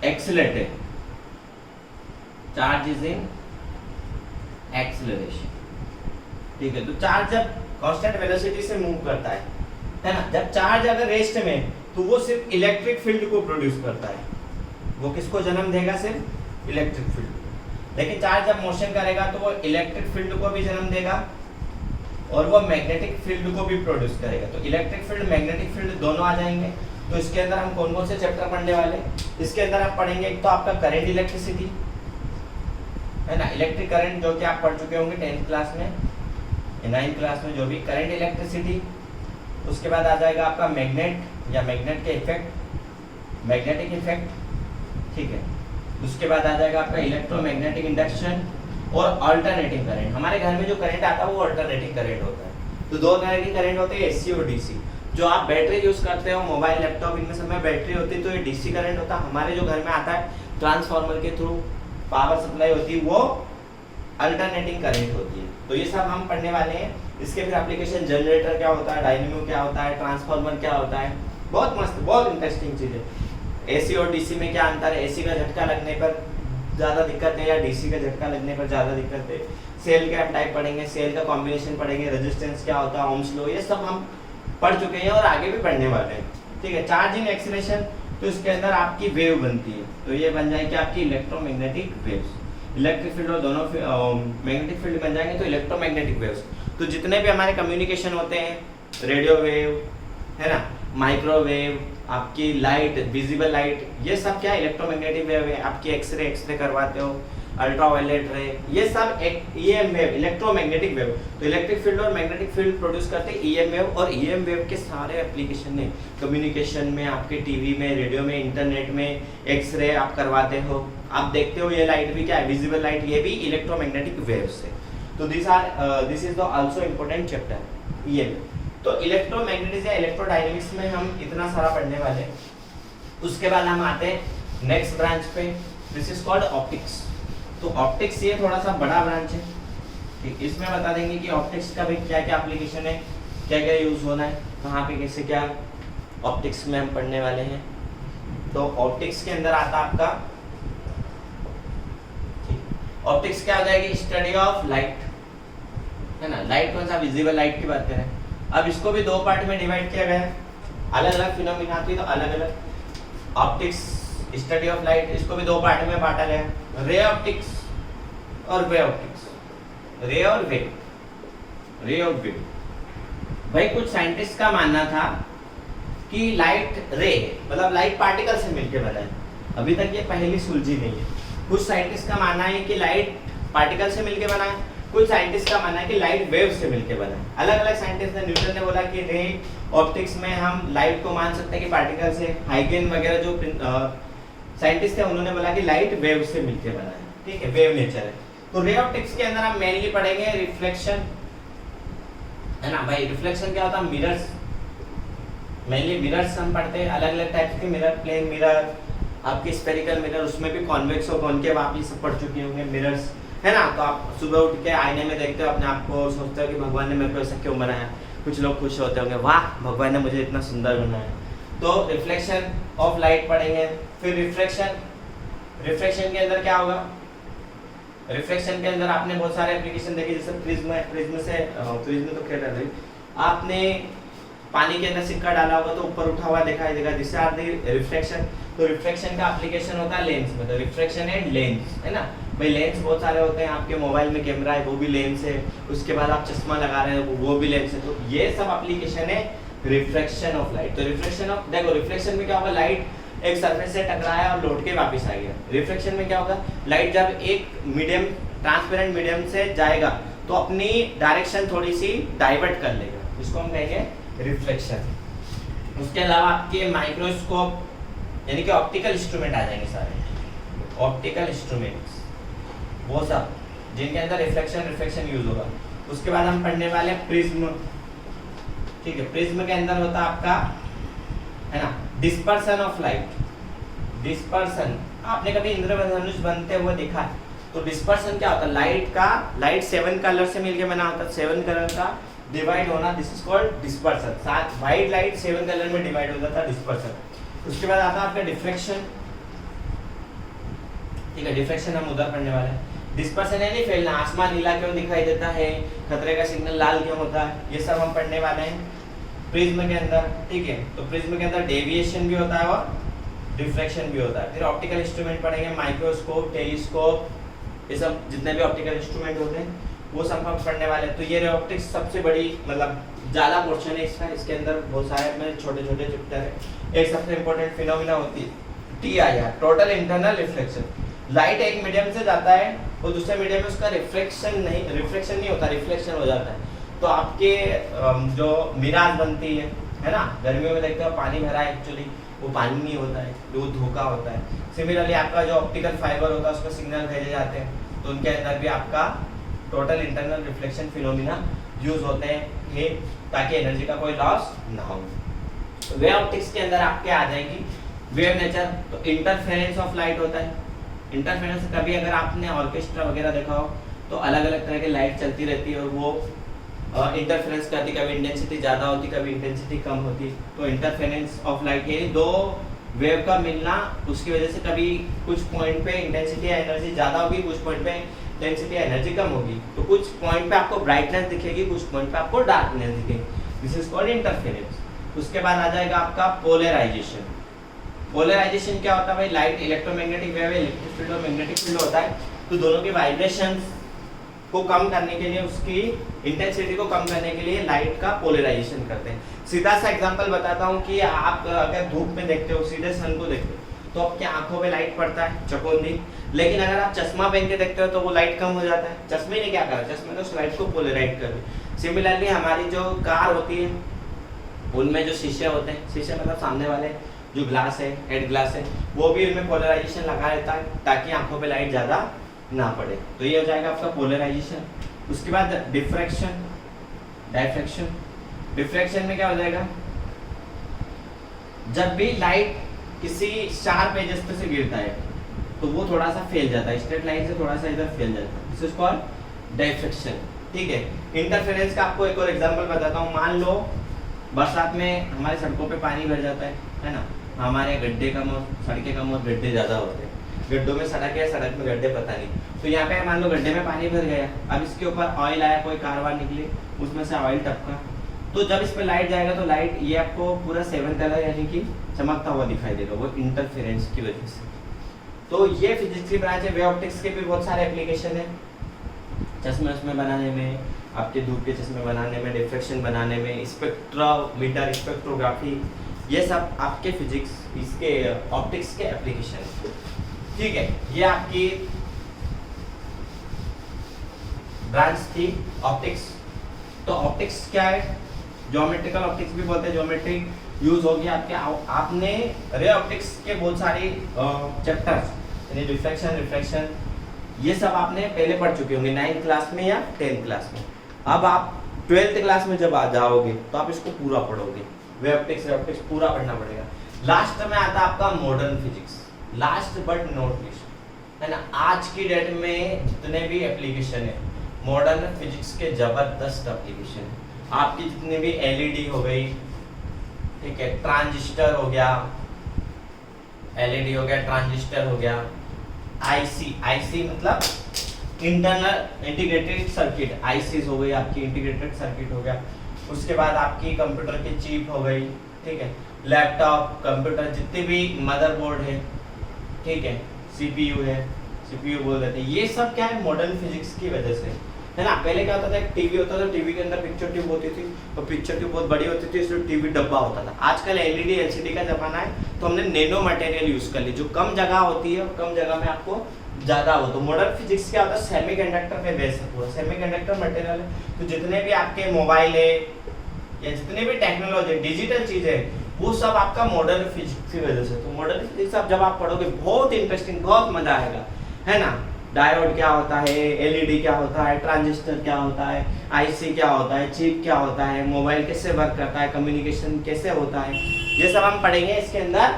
Speaker 1: accelerated, charge is in acceleration, ठीक है। तो चार्ज जब कांस्टेंट वेलोसिटी से मूव करता है ना, जब चार्ज अगर रेस्ट में तो वो सिर्फ इलेक्ट्रिक फील्ड को प्रोड्यूस करता है, वो किसको जन्म देगा, सिर्फ इलेक्ट्रिक फील्ड। लेकिन चार्ज जब मोशन करेगा तो वो इलेक्ट्रिक फील्ड को भी जन्म देगा और वो मैग्नेटिक फील्ड को भी प्रोड्यूस करेगा। तो इलेक्ट्रिक फील्ड मैग्नेटिक फील्ड दोनों आ जाएंगे। तो इसके अंदर हम कौन कौन से चैप्टर पढ़ने वाले हैं, इसके अंदर आप पढ़ेंगे एक तो आपका करंट इलेक्ट्रिसिटी, है ना, इलेक्ट्रिक करंट जो कि आप पढ़ चुके होंगे 10th क्लास में, 9th क्लास में, जो भी करंट इलेक्ट्रिसिटी। उसके बाद आ जाएगा आपका मैग्नेट या मैग्नेट के इफेक्ट, मैग्नेटिक इफेक्ट, ठीक है। उसके बाद आ जाएगा आपका इलेक्ट्रोमैग्नेटिक इंडक्शन और अल्टरनेटिंग करंट। हमारे घर में जो करंट आता है वो अल्टरनेटिंग करंट होता है। तो दो तरह के करंट होते हैं, एसी और डीसी। जो आप बैटरी यूज करते हो, मोबाइल, लैपटॉप, इनमें सब में बैटरी होती है, तो ये डीसी करंट होता है। हमारे जो घर में आता है ट्रांसफार्मर के थ्रू पावर सप्लाई होती है, वो अल्टरनेटिंग करंट होती है। तो ये सब हम पढ़ने वाले हैं। इसके फिर एप्लीकेशन, जनरेटर क्या होता है, डायनेमो क्या होता है, ट्रांसफार्मर क्या होता है, बहुत मस्त, बहुत इंटरेस्टिंग चीज है। एसी और डीसी में क्या अंतर है, एसी का झटका लगने पर ज़्यादा दिक्कत है या डीसी का झटका लगने पर ज़्यादा दिक्कत है। सेल के हम टाइप पढ़ेंगे, सेल का कॉम्बिनेशन पढ़ेंगे, रेजिस्टेंस क्या होता है, ओम्स लॉ, ये सब हम पढ़ चुके हैं और आगे भी पढ़ने वाले हैं। ठीक है। चार्जिंग एक्सीलरेशन, तो इसके अंदर आपकी वेव बनती है, तो ये बन जाएगी आपकी इलेक्ट्रोमैग्नेटिक वेव्स। इलेक्ट्रिक फील्ड और दोनों मैग्नेटिक फील्ड बन जाएंगे तो इलेक्ट्रोमैग्नेटिक वेव्स। तो जितने भी हमारे कम्युनिकेशन होते हैं, रेडियो वेव है ना, माइक्रोवेव, आपकी लाइट, विजिबल लाइट, ये सब क्या इलेक्ट्रोमैग्नेटिक वेव है। आपकी एक्सरे करवाते हो, अल्ट्रावायलेट रे, ये सब एक ईएम वेव, इलेक्ट्रोमैग्नेटिक वेव। तो इलेक्ट्रिक फील्ड और मैग्नेटिक फील्ड प्रोड्यूस करते हैं ईएम वेव, और ईएम वेव के सारे एप्लीकेशन है कम्युनिकेशन में, आपके टीवी में, रेडियो में, इंटरनेट में, एक्सरे आप करवाते हो, आप देखते हो। ये लाइट भी क्या है, विजिबल लाइट, ये भी इलेक्ट्रोमैग्नेटिक वेव्स है। तो this is the also important chapter EM. तो इलेक्ट्रोमैग्नेटिक्स या इलेक्ट्रोडायनेमिक्स में हम इतना सारा पढ़ने वाले हैं। उसके बाद हम आते हैं नेक्स्ट ब्रांच पे, दिस इज कॉल्ड ऑप्टिक्स। तो ऑप्टिक्स ये थोड़ा सा बड़ा ब्रांच है, ठीक। इसमें बता देंगे कि ऑप्टिक्स का भी क्या क्या एप्लीकेशन है, क्या क्या यूज होना है, कहाँ पे कैसे क्या ऑप्टिक्स में हम पढ़ने वाले हैं। तो ऑप्टिक्स के अंदर आता आपका, ऑप्टिक्स क्या हो जाएगी, स्टडी ऑफ लाइट, है ना। लाइट कौन सा, विजिबल लाइट की बात करें। अब इसको भी दो पार्ट में डिवाइड किया गया है, अलग अलग फिनोमिना आती है तो अलग अलग। ऑप्टिक्स, स्टडी ऑफ लाइट, इसको भी दो पार्ट में बांटा गया है, रे ऑप्टिक्स और वे ऑप्टिक्स। रे और वे, रे और वे। भाई कुछ साइंटिस्ट का मानना था कि लाइट रे मतलब लाइट पार्टिकल से मिलकर बना है, अभी तक ये पहली सुलझी नहीं है। कुछ साइंटिस्ट का मानना है कि लाइट पार्टिकल से मिलकर बना है, कुछ साइंटिस्ट का मानना है कि लाइट वेव से मिलकर बना है। अलग अलग साइंटिस्ट ने, न्यूटन ने बोला कि रे ऑप्टिक्स में हम लाइट को मान सकते हैं कि पार्टिकल से। हाइगेन वगैरह जो साइंटिस्ट है उन्होंने बोला कि लाइट वेव से मिलकर बना है, ठीक है, वेव नेचर है। तो रे ऑप्टिक्स के अंदर हम मेनली पढ़ेंगे रिफ्लेक्शन, है ना भाई। रिफ्लेक्शन क्या होता है, मिरर्स, मेनली मिरर्स हम पढ़ते हैं, अलग अलग टाइप के मिरर, प्लेन मिरर, आपके स्फेरिकल मिरर, उसमें भी कॉन्वेक्स और कॉनकेव आप ये सब पढ़ चुके होंगे मिरर्स, है ना। तो आप सुबह उठ के आईने में देखते हो अपने आप को, सोचते हो कि भगवान ने मेरे को ऐसा क्यों बनाया। कुछ लोग खुश होते होंगे, वाह भगवान ने मुझे इतना सुंदर बनाया। तो रिफ्लेक्शन ऑफ लाइट पढ़ेंगे। फिर रिफ्रैक्शन, रिफ्रैक्शन के अंदर क्या होगा, रिफ्रैक्शन के अंदर आपने बहुत सारे एप्लीकेशन देखे, जैसे प्रिज्म है, प्रिज्म तो क्या है, आपने पानी के अंदर सिक्का डाला होगा तो ऊपर उठा हुआ दिखाई देगा, जिससे आप रिफ्रैक्शन। तो रिफ्रैक्शन का एप्लीकेशन होता है लेंस में, तो रिफ्रैक्शन एंड लेंस, है ना भाई। लेंस बहुत सारे होते हैं, आपके मोबाइल में कैमरा है वो भी लेंस है, उसके बाद आप चश्मा लगा रहे हैं वो भी लेंस है। तो ये सब एप्लीकेशन है रिफ्रैक्शन ऑफ लाइट। तो रिफ्रैक्शन ऑफ, देखो रिफ्लेक्शन में क्या होगा, लाइट एक सरफेस से टकराया और लौट के वापस आ गया। रिफ्रैक्शन में क्या होगा, लाइट जब एक मीडियम, ट्रांसपेरेंट मीडियम से जाएगा तो अपनी डायरेक्शन थोड़ी सी डाइवर्ट कर लेगा, इसको हम कहेंगे रिफ्लेक्शन। उसके अलावा आपके माइक्रोस्कोप यानी कि ऑप्टिकल इंस्ट्रूमेंट आ जाएंगे सारे, ऑप्टिकल इंस्ट्रूमेंट्स वो सब जिनके अंदर रिफ्लेक्शन यूज होगा। उसके बाद हम पढ़ने वाले प्रिज्म, ठीक है। प्रिज्म के अंदर होता आपका, है ना, डिस्पर्सन ऑफ लाइट। डिस्पर्सन, आपने कभी इंद्रधनुष बनते हुए देखा है, तो डिस्पर्सन क्या होता है, लाइट का, लाइट 7 कलर से मिलके बना होता है, 7 कलर का डिवाइड होना, दिस इज कॉल्ड डिस्पर्सन। साथ व्हाइट लाइट 7 कलर में डिवाइड हो जाता है, डिस्पर्सन। उसके बाद आता है आपका डिफ्रैक्शन, ठीक है, डिफ्रैक्शन हम उधर पढ़ने वाले हैं। डिस्पर्सन है नहीं फैलना, आसमान नीला क्यों दिखाई देता है, खतरे का सिग्नल लाल क्यों होता है, ये सब हम पढ़ने वाले हैं प्रिज्म के अंदर, ठीक है। तो प्रिज्म के अंदर डेविएशन भी होता है और डिफ्रैक्शन भी होता है। फिर ऑप्टिकल इंस्ट्रूमेंट पढ़ेंगे, माइक्रोस्कोप, टेलीस्कोप, ये सब जितने भी ऑप्टिकल इंस्ट्रूमेंट होते हैं वो सब हम पढ़ने वाले हैं। तो ये ऑप्टिक्स सबसे बड़ी, मतलब ज़्यादा पोर्शन है इसका, इसके अंदर बहुत सारे में छोटे छोटे चैप्टर है। एक सबसे इंपॉर्टेंट फिनोमिना होती है TIR, total internal reflection. Light एक मीडियम से जाता है और दूसरे मीडियम में उसका रिफ्लेक्शन नहीं होता, रिफ्लेक्शन हो जाता है। तो आपके जो मिराज बनती है ना, गर्मियों में देखते हो पानी भरा है एक्चुअली, वो पानी नहीं होता है, वो धोखा होता है। सिमिलरली आपका जो ऑप्टिकल फाइबर होता है उसको सिग्नल भेजे जाते हैं, तो उनके अंदर भी आपका total internal reflection phenomena use होते हैं ताकि एनर्जी का कोई लॉस ना हो। वेव ऑप्टिक्स के अंदर आपके आ जाएगी वेव नेचर। तो इंटरफेरेंस ऑफ लाइट होता है। इंटरफेरेंस कभी अगर आपने ऑर्केस्ट्रा वगैरह देखा हो तो अलग अलग तरह की लाइट चलती रहती है और वो इंटरफेरेंस करती, कभी इंटेंसिटी ज़्यादा होती, कभी इंटेंसिटी कम होती। तो इंटरफेरेंस ऑफ लाइट यानी दो वेव का मिलना, उसकी वजह से कभी कुछ पॉइंट पे इंटेंसिटी या एनर्जी ज़्यादा होगी, कुछ पॉइंट पे इंटेंसिटी या एनर्जी कम होगी। तो कुछ पॉइंट पे आपको ब्राइटनेस दिखेगी, कुछ पॉइंट पे आपको डार्कनेस दिखेगी। This is called interference. उसके बाद आ जाएगा आपका पोलराइजेशन। पोलराइजेशन क्या होता है भाई? लाइट इलेक्ट्रोमैग्नेटिक वेव है, इलेक्ट्रिक फील्ड और मैग्नेटिक फील्ड होता है। तो दोनों के वाइब्रेशंस को कम करने के लिए, उसकी इंटेंसिटी को कम करने के लिए लाइट का पोलराइजेशन करते हैं। सीधा सा एग्जांपल बताता हूँ कि आप अगर धूप में देखते हो, सीधे सन को देखते हो तो आपकी आंखों पे लाइट पड़ता है चकोंदी, लेकिन अगर आप चश्मा पहन के देखते हो तो वो लाइट कम हो जाता है। चश्मे ने क्या करा? चश्मे ने उस लाइट को पोलराइज कर दिया। सिमिलरली हमारी जो कार होती है उनमें जो शीशे होते हैं, शीशे मतलब सामने वाले जो ग्लास है, हेड ग्लास है, वो भी उनमें पोलराइजेशन लगा रहता है ताकि आंखों पे लाइट ज़्यादा ना पड़े। तो ये हो जाएगा आपका पोलराइजेशन। उसके बाद डिफ्रैक्शन, डायफ्रैक्शन। डिफ्रैक्शन में क्या हो जाएगा? जब भी लाइट किसी शार्प एजेस पे से गिरता है तो वो थोड़ा सा फैल जाता है, स्ट्रेट लाइन से थोड़ा सा इधर फैल जाता है। This is called diffraction. ठीक है। इंटरफेरेंस का आपको एक और एग्जांपल बताता हूँ। मान लो बरसात में हमारे सड़कों पे पानी भर जाता है ना। हमारे गड्ढे कम और सड़कें कम और गड्ढे ज़्यादा होते हैं। गड्ढों में सड़क है, सड़क में गड्ढे पता नहीं। तो यहाँ पे मान लो गड्ढे में पानी भर गया, अब इसके ऊपर ऑयल आया, कोई कारवां निकली, उसमें से ऑयल टपका, तो जब इस पे लाइट जाएगा तो लाइट ये आपको पूरा सेवन कलर यानी कि चमकता हुआ दिखाई देगा, वो इंटरफेरेंस की वजह से। तो ये फिजिक्स की ब्रांच है। वेव ऑप्टिक्स के भी बहुत सारे एप्लीकेशन है, चश्मे उसमें बनाने में, आपके धूप के चश्मे बनाने में, डिफ्रैक्शन बनाने में, स्पेक्ट्रोमीटर, स्पेक्ट्रोग्राफी, ये सब आपके फिजिक्स इसके ऑप्टिक्स के एप्लीकेशन है। ठीक है, ये आपकी ब्रांच थी ऑप्टिक्स। तो ऑप्टिक्स क्या है? ज्योमेट्रिकल ऑप्टिक्स भी बोलते हैं, ज्योमेट्रिक यूज होगी आपके। आपने रे ऑप्टिक्स के बहुत सारे चैप्टर्स यानी डिफ्रैक्शन, रिफ्रैक्शन, ये सब आपने पहले पढ़ चुके होंगे 9th क्लास में या 10th क्लास में। अब आप 12th क्लास में जब आ जाओगे तो आप इसको पूरा पढ़ोगे, वे ऑप्टिक्स पूरा पढ़ना पड़ेगा। लास्ट में आता आपका modern physics, last but not least, है ना। आज की डेट में जितने भी एप्लीकेशन है मॉडर्न फिजिक्स के जबरदस्त एप्लीकेशन है। आपकी जितने भी एलईडी हो गई, ठीक है, ट्रांजिस्टर हो गया, एलईडी हो गया, ट्रांजिस्टर हो गया, आईसी मतलब इंटरनल इंटीग्रेटेड सर्किट, आईसीज हो गई आपकी, इंटीग्रेटेड सर्किट हो गया। उसके बाद आपकी कंप्यूटर की चिप हो गई, ठीक है, लैपटॉप, कंप्यूटर, जितने भी मदरबोर्ड है, ठीक है, सीपीयू है, सीपीयू बोल देते हैं। ये सब क्या है? मॉडर्न फिजिक्स की वजह से, है ना। पहले क्या होता था, एक टीवी होता था, टीवी के अंदर पिक्चर ट्यूब होती थी और पिक्चर ट्यूब बहुत बड़ी होती थी, इसलिए टीवी डब्बा होता था। आजकल एलईडी एलसीडी का जमाना है, तो हमने नैनो मटेरियल यूज कर ली, जो कम जगह होती है और कम जगह में आपको ज्यादा हो। तो मॉडर्न फिजिक्स क्या होता है? सेमीकंडक्टर पे बेस है पूरा, सेमीकंडक्टर मटेरियल है। तो जितने भी आपके मोबाइल है या जितने भी टेक्नोलॉजी डिजिटल चीजें है, वो सब आपका मॉडर्न फिजिक्स की वजह से। तो मॉडर्न फिजिक्स आप जब आप पढ़ोगे बहुत इंटरेस्टिंग, बहुत मजा आएगा, है ना। डायोड क्या होता है, एलईडी क्या होता है, ट्रांजिस्टर क्या होता है, आईसी क्या होता है, चिप क्या होता है, मोबाइल कैसे वर्क करता है, कम्युनिकेशन कैसे होता है, ये सब हम पढ़ेंगे इसके अंदर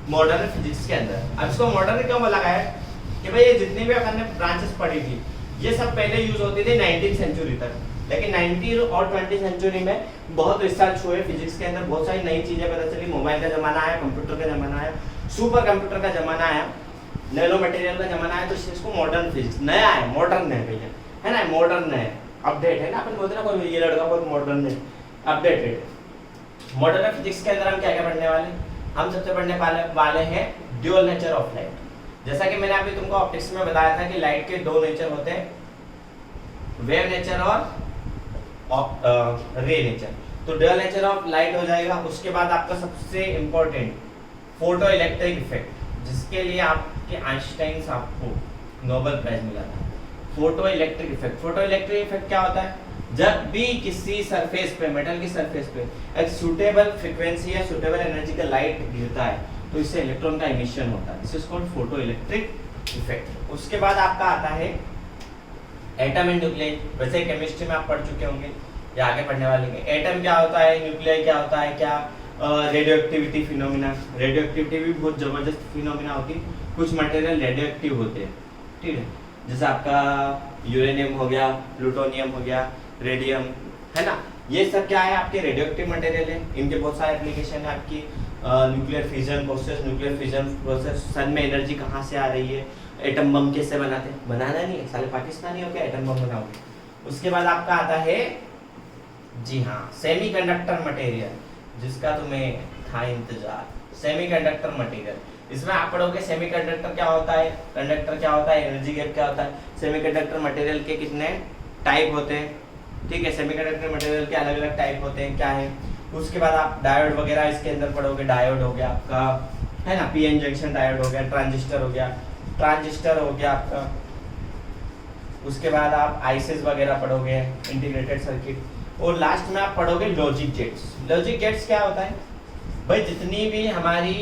Speaker 1: मॉडर्न फिजिक्स के अंदर। अब इसको मॉडर्न क्यों बोला गया है कि भाई ये जितनी भी अपन ने ब्रांचेस पढ़ी थी ये सब पहले यूज होती थी 19th सेंचुरी तक, लेकिन 19th और 20th सेंचुरी में बहुत रिसर्च हुए फिजिक्स के अंदर, बहुत सारी नई चीजें पता चली। मोबाइल का जमाना आया, कंप्यूटर का जमाना आया, सुपर कंप्यूटर का जमाना आया, नैनो मटेरियल का जमाना है। तो इसको मॉडर्न फिजिक्स, नया है, मॉडर्न है भैया, है ना, मॉडर्न है, अपडेट है ना। अपन बोलते ना कोई ये लड़का बहुत मॉडर्न है, अपडेटेड। मॉडर्न फिजिक्स के अंदर हम क्या क्या पढ़ने वाले? हम सबसे पढ़ने वाले हैं ड्यूअल नेचर ऑफ लाइट। जैसा कि मैंने अभी तुमको ऑप्टिक्स में बताया था कि लाइट के दो नेचर होते हैं, वेव नेचर और रे नेचर। तो ड्यूअल नेचर ऑफ लाइट हो जाएगा। उसके बाद आपका सबसे इंपॉर्टेंट फोटो इलेक्ट्रिक इफेक्ट, जिसके लिए आपके आइंस्टाइन साहब को नोबेल प्राइज मिला था। Photo electric effect, photo electric effect क्या होता है? जब भी किसी सरफेस पे, मेटल की सरफेस पे एक सूटेबल फ्रीक्वेंसी या सूटेबल एनर्जी का लाइट गिरता है तो इससे इलेक्ट्रॉन का एमिशन होता है। This is called photo electric effect. उसके बाद आपका आता है एटम एंड न्यूक्लियस। वैसे केमिस्ट्री में आप पढ़ चुके होंगे या आगे पढ़ने वाले हैं। एटम क्या होता है, न्यूक्लियर क्या होता है, क्या radio activity phenomena. Radio activity भी बहुत जबरदस्त फिनोमिना होती है। कुछ मटेरियल रेडियो एक्टिव होते हैं, ठीक है, जैसे आपका यूरेनियम हो गया, प्लूटोनियम हो गया, रेडियम, है ना। ये सब क्या है, आपके रेडियो एक्टिव मटेरियल है। इनके बहुत सारे एप्लीकेशन है। आपकी न्यूक्लियर फिजन प्रोसेस, सन में एनर्जी कहाँ से आ रही है, एटम बम कैसे बनाते हैं, बनाना नहीं है, साले पाकिस्तानी हो क्या एटम बम बनाओगे। उसके बाद आपका आता है, जी हाँ, सेमीकंडक्टर मटेरियल, जिसका तुम्हें था इंतजार। सेमीकंडक्टर मटेरियल, इसमें आप पढ़ोगे सेमीकंडक्टर क्या होता है, कंडक्टर क्या होता है, एनर्जी गैप क्या होता है, सेमीकंडक्टर मटेरियल के कितने टाइप होते हैं, ठीक है, सेमीकंडक्टर मटेरियल के अलग अलग टाइप होते हैं, क्या है। उसके बाद आप डायोड वगैरह इसके अंदर पढ़ोगे। डायोड हो गया आपका, है ना, पीएन जंक्शन डायोड हो गया, ट्रांजिस्टर हो गया आपका। उसके बाद आप आईसीस वगैरह पढ़ोगे, इंटीग्रेटेड सर्किट। और लास्ट में आप पढ़ोगे लॉजिक गेट्स। लॉजिक गेट्स क्या होता है भाई, जितनी भी हमारी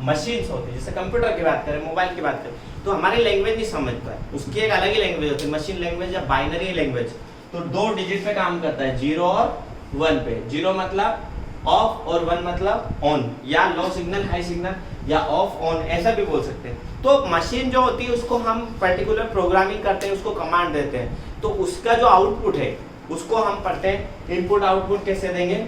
Speaker 1: मशीन्स होती है, जैसे कंप्यूटर की बात करें, मोबाइल की बात करें, तो हमारी लैंग्वेज नहीं समझता है, उसकी एक अलग ही लैंग्वेज होती है, मशीन लैंग्वेज या बाइनरी लैंग्वेज। तो 2 डिजिट पे काम करता है, 0 और 1 पे। 0 मतलब ऑफ और 1 मतलब ऑन, या लो सिग्नल हाई सिग्नल, या ऑफ ऑन, ऐसा भी बोल सकते हैं। तो मशीन जो होती है उसको हम पर्टिकुलर प्रोग्रामिंग करते हैं, उसको कमांड देते हैं, तो उसका जो आउटपुट है उसको हम पढ़ते हैं। इनपुट आउटपुट कैसे देंगे,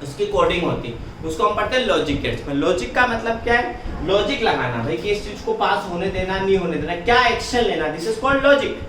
Speaker 1: उसकी कोडिंग होती है, उसको हम पढ़ते हैं लॉजिक गेट्स में। लॉजिक का मतलब क्या है, लॉजिक लगाना भाई कि इस चीज को पास होने देना, नहीं होने देना, क्या एक्शन लेना, दिस इज कॉल्ड लॉजिक,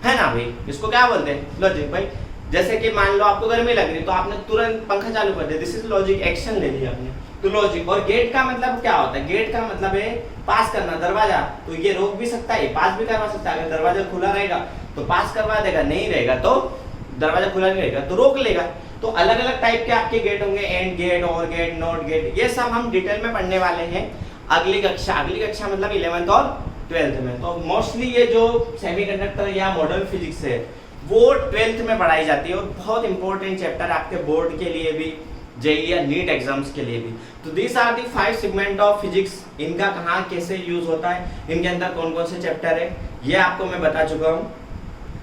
Speaker 1: है ना भाई। इसको क्या बोलते हैं, लॉजिक। भाई जैसे कि मान लो आपको गर्मी लग रही है तो आपने तुरंत पंखा चालू कर दिया, दिस इज लॉजिक, एक्शन ले लिया आपने, तो लॉजिक। और गेट का मतलब क्या होता है, गेट का मतलब है पास करना, दरवाजा। तो ये रोक भी सकता है, पास भी करवा सकता है। अगर दरवाजा खुला रहेगा तो पास करवा देगा, नहीं रहेगा तो दरवाजा खुला नहीं रहेगा तो रोक लेगा। तो अलग अलग टाइप के आपके गेट होंगे, एंड गेट, और गेट, नॉट गेट, ये सब हम डिटेल में पढ़ने वाले हैं अगली कक्षा मतलब 11th और 12th में। तो मोस्टली ये जो सेमीकंडक्टर या मॉडर्न फिजिक्स है वो 12th में पढ़ाई जाती है, और बहुत इंपॉर्टेंट चैप्टर आपके बोर्ड के लिए भी, जेईई या नीट एग्जाम्स के लिए भी। तो this are the 5 segment of physics. इनका कहाँ कैसे यूज होता है, इनके अंदर कौन कौन से चैप्टर है, ये आपको मैं बता चुका हूँ।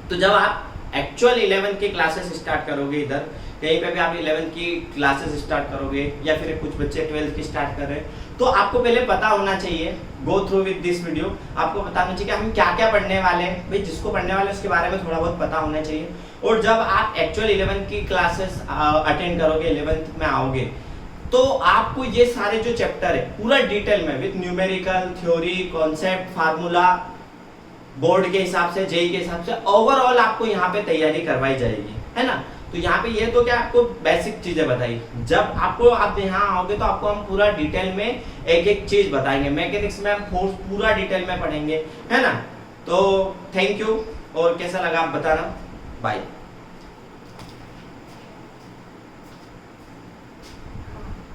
Speaker 1: तो जब आप एक्चुअल 11th की क्लासेस स्टार्ट करोगे, इधर कहीं पे भी आप 11th की क्लासेस स्टार्ट करोगे, या फिर कुछ बच्चे 12th की स्टार्ट कर रहे हैं, तो आपको पहले पता होना चाहिए, go through with this video, आपको बताना चाहिए कि हम क्या क्या पढ़ने वाले हैं। भाई जिसको पढ़ने वाले हैं उसके बारे में थोड़ा बहुत पता होना चाहिए। और जब आप एक्चुअल 11th की क्लासेस अटेंड करोगे, 11th में आओगे, तो आपको ये सारे जो चैप्टर है पूरा डिटेल में with numerical, theory, concept, formula, board के हिसाब से, जेईई के हिसाब से ओवरऑल आपको यहाँ पे तैयारी करवाई जाएगी, है ना। तो यहाँ पे ये तो क्या आपको बेसिक चीजें बताई। जब आप यहाँ आओगे तो आपको हम पूरा डिटेल में एक एक चीज बताएंगे। मैकेनिक्स में हम फोर्स पूरा डिटेल में पढ़ेंगे, है ना। तो थैंक यू, और कैसा लगा आप बताना, बाय।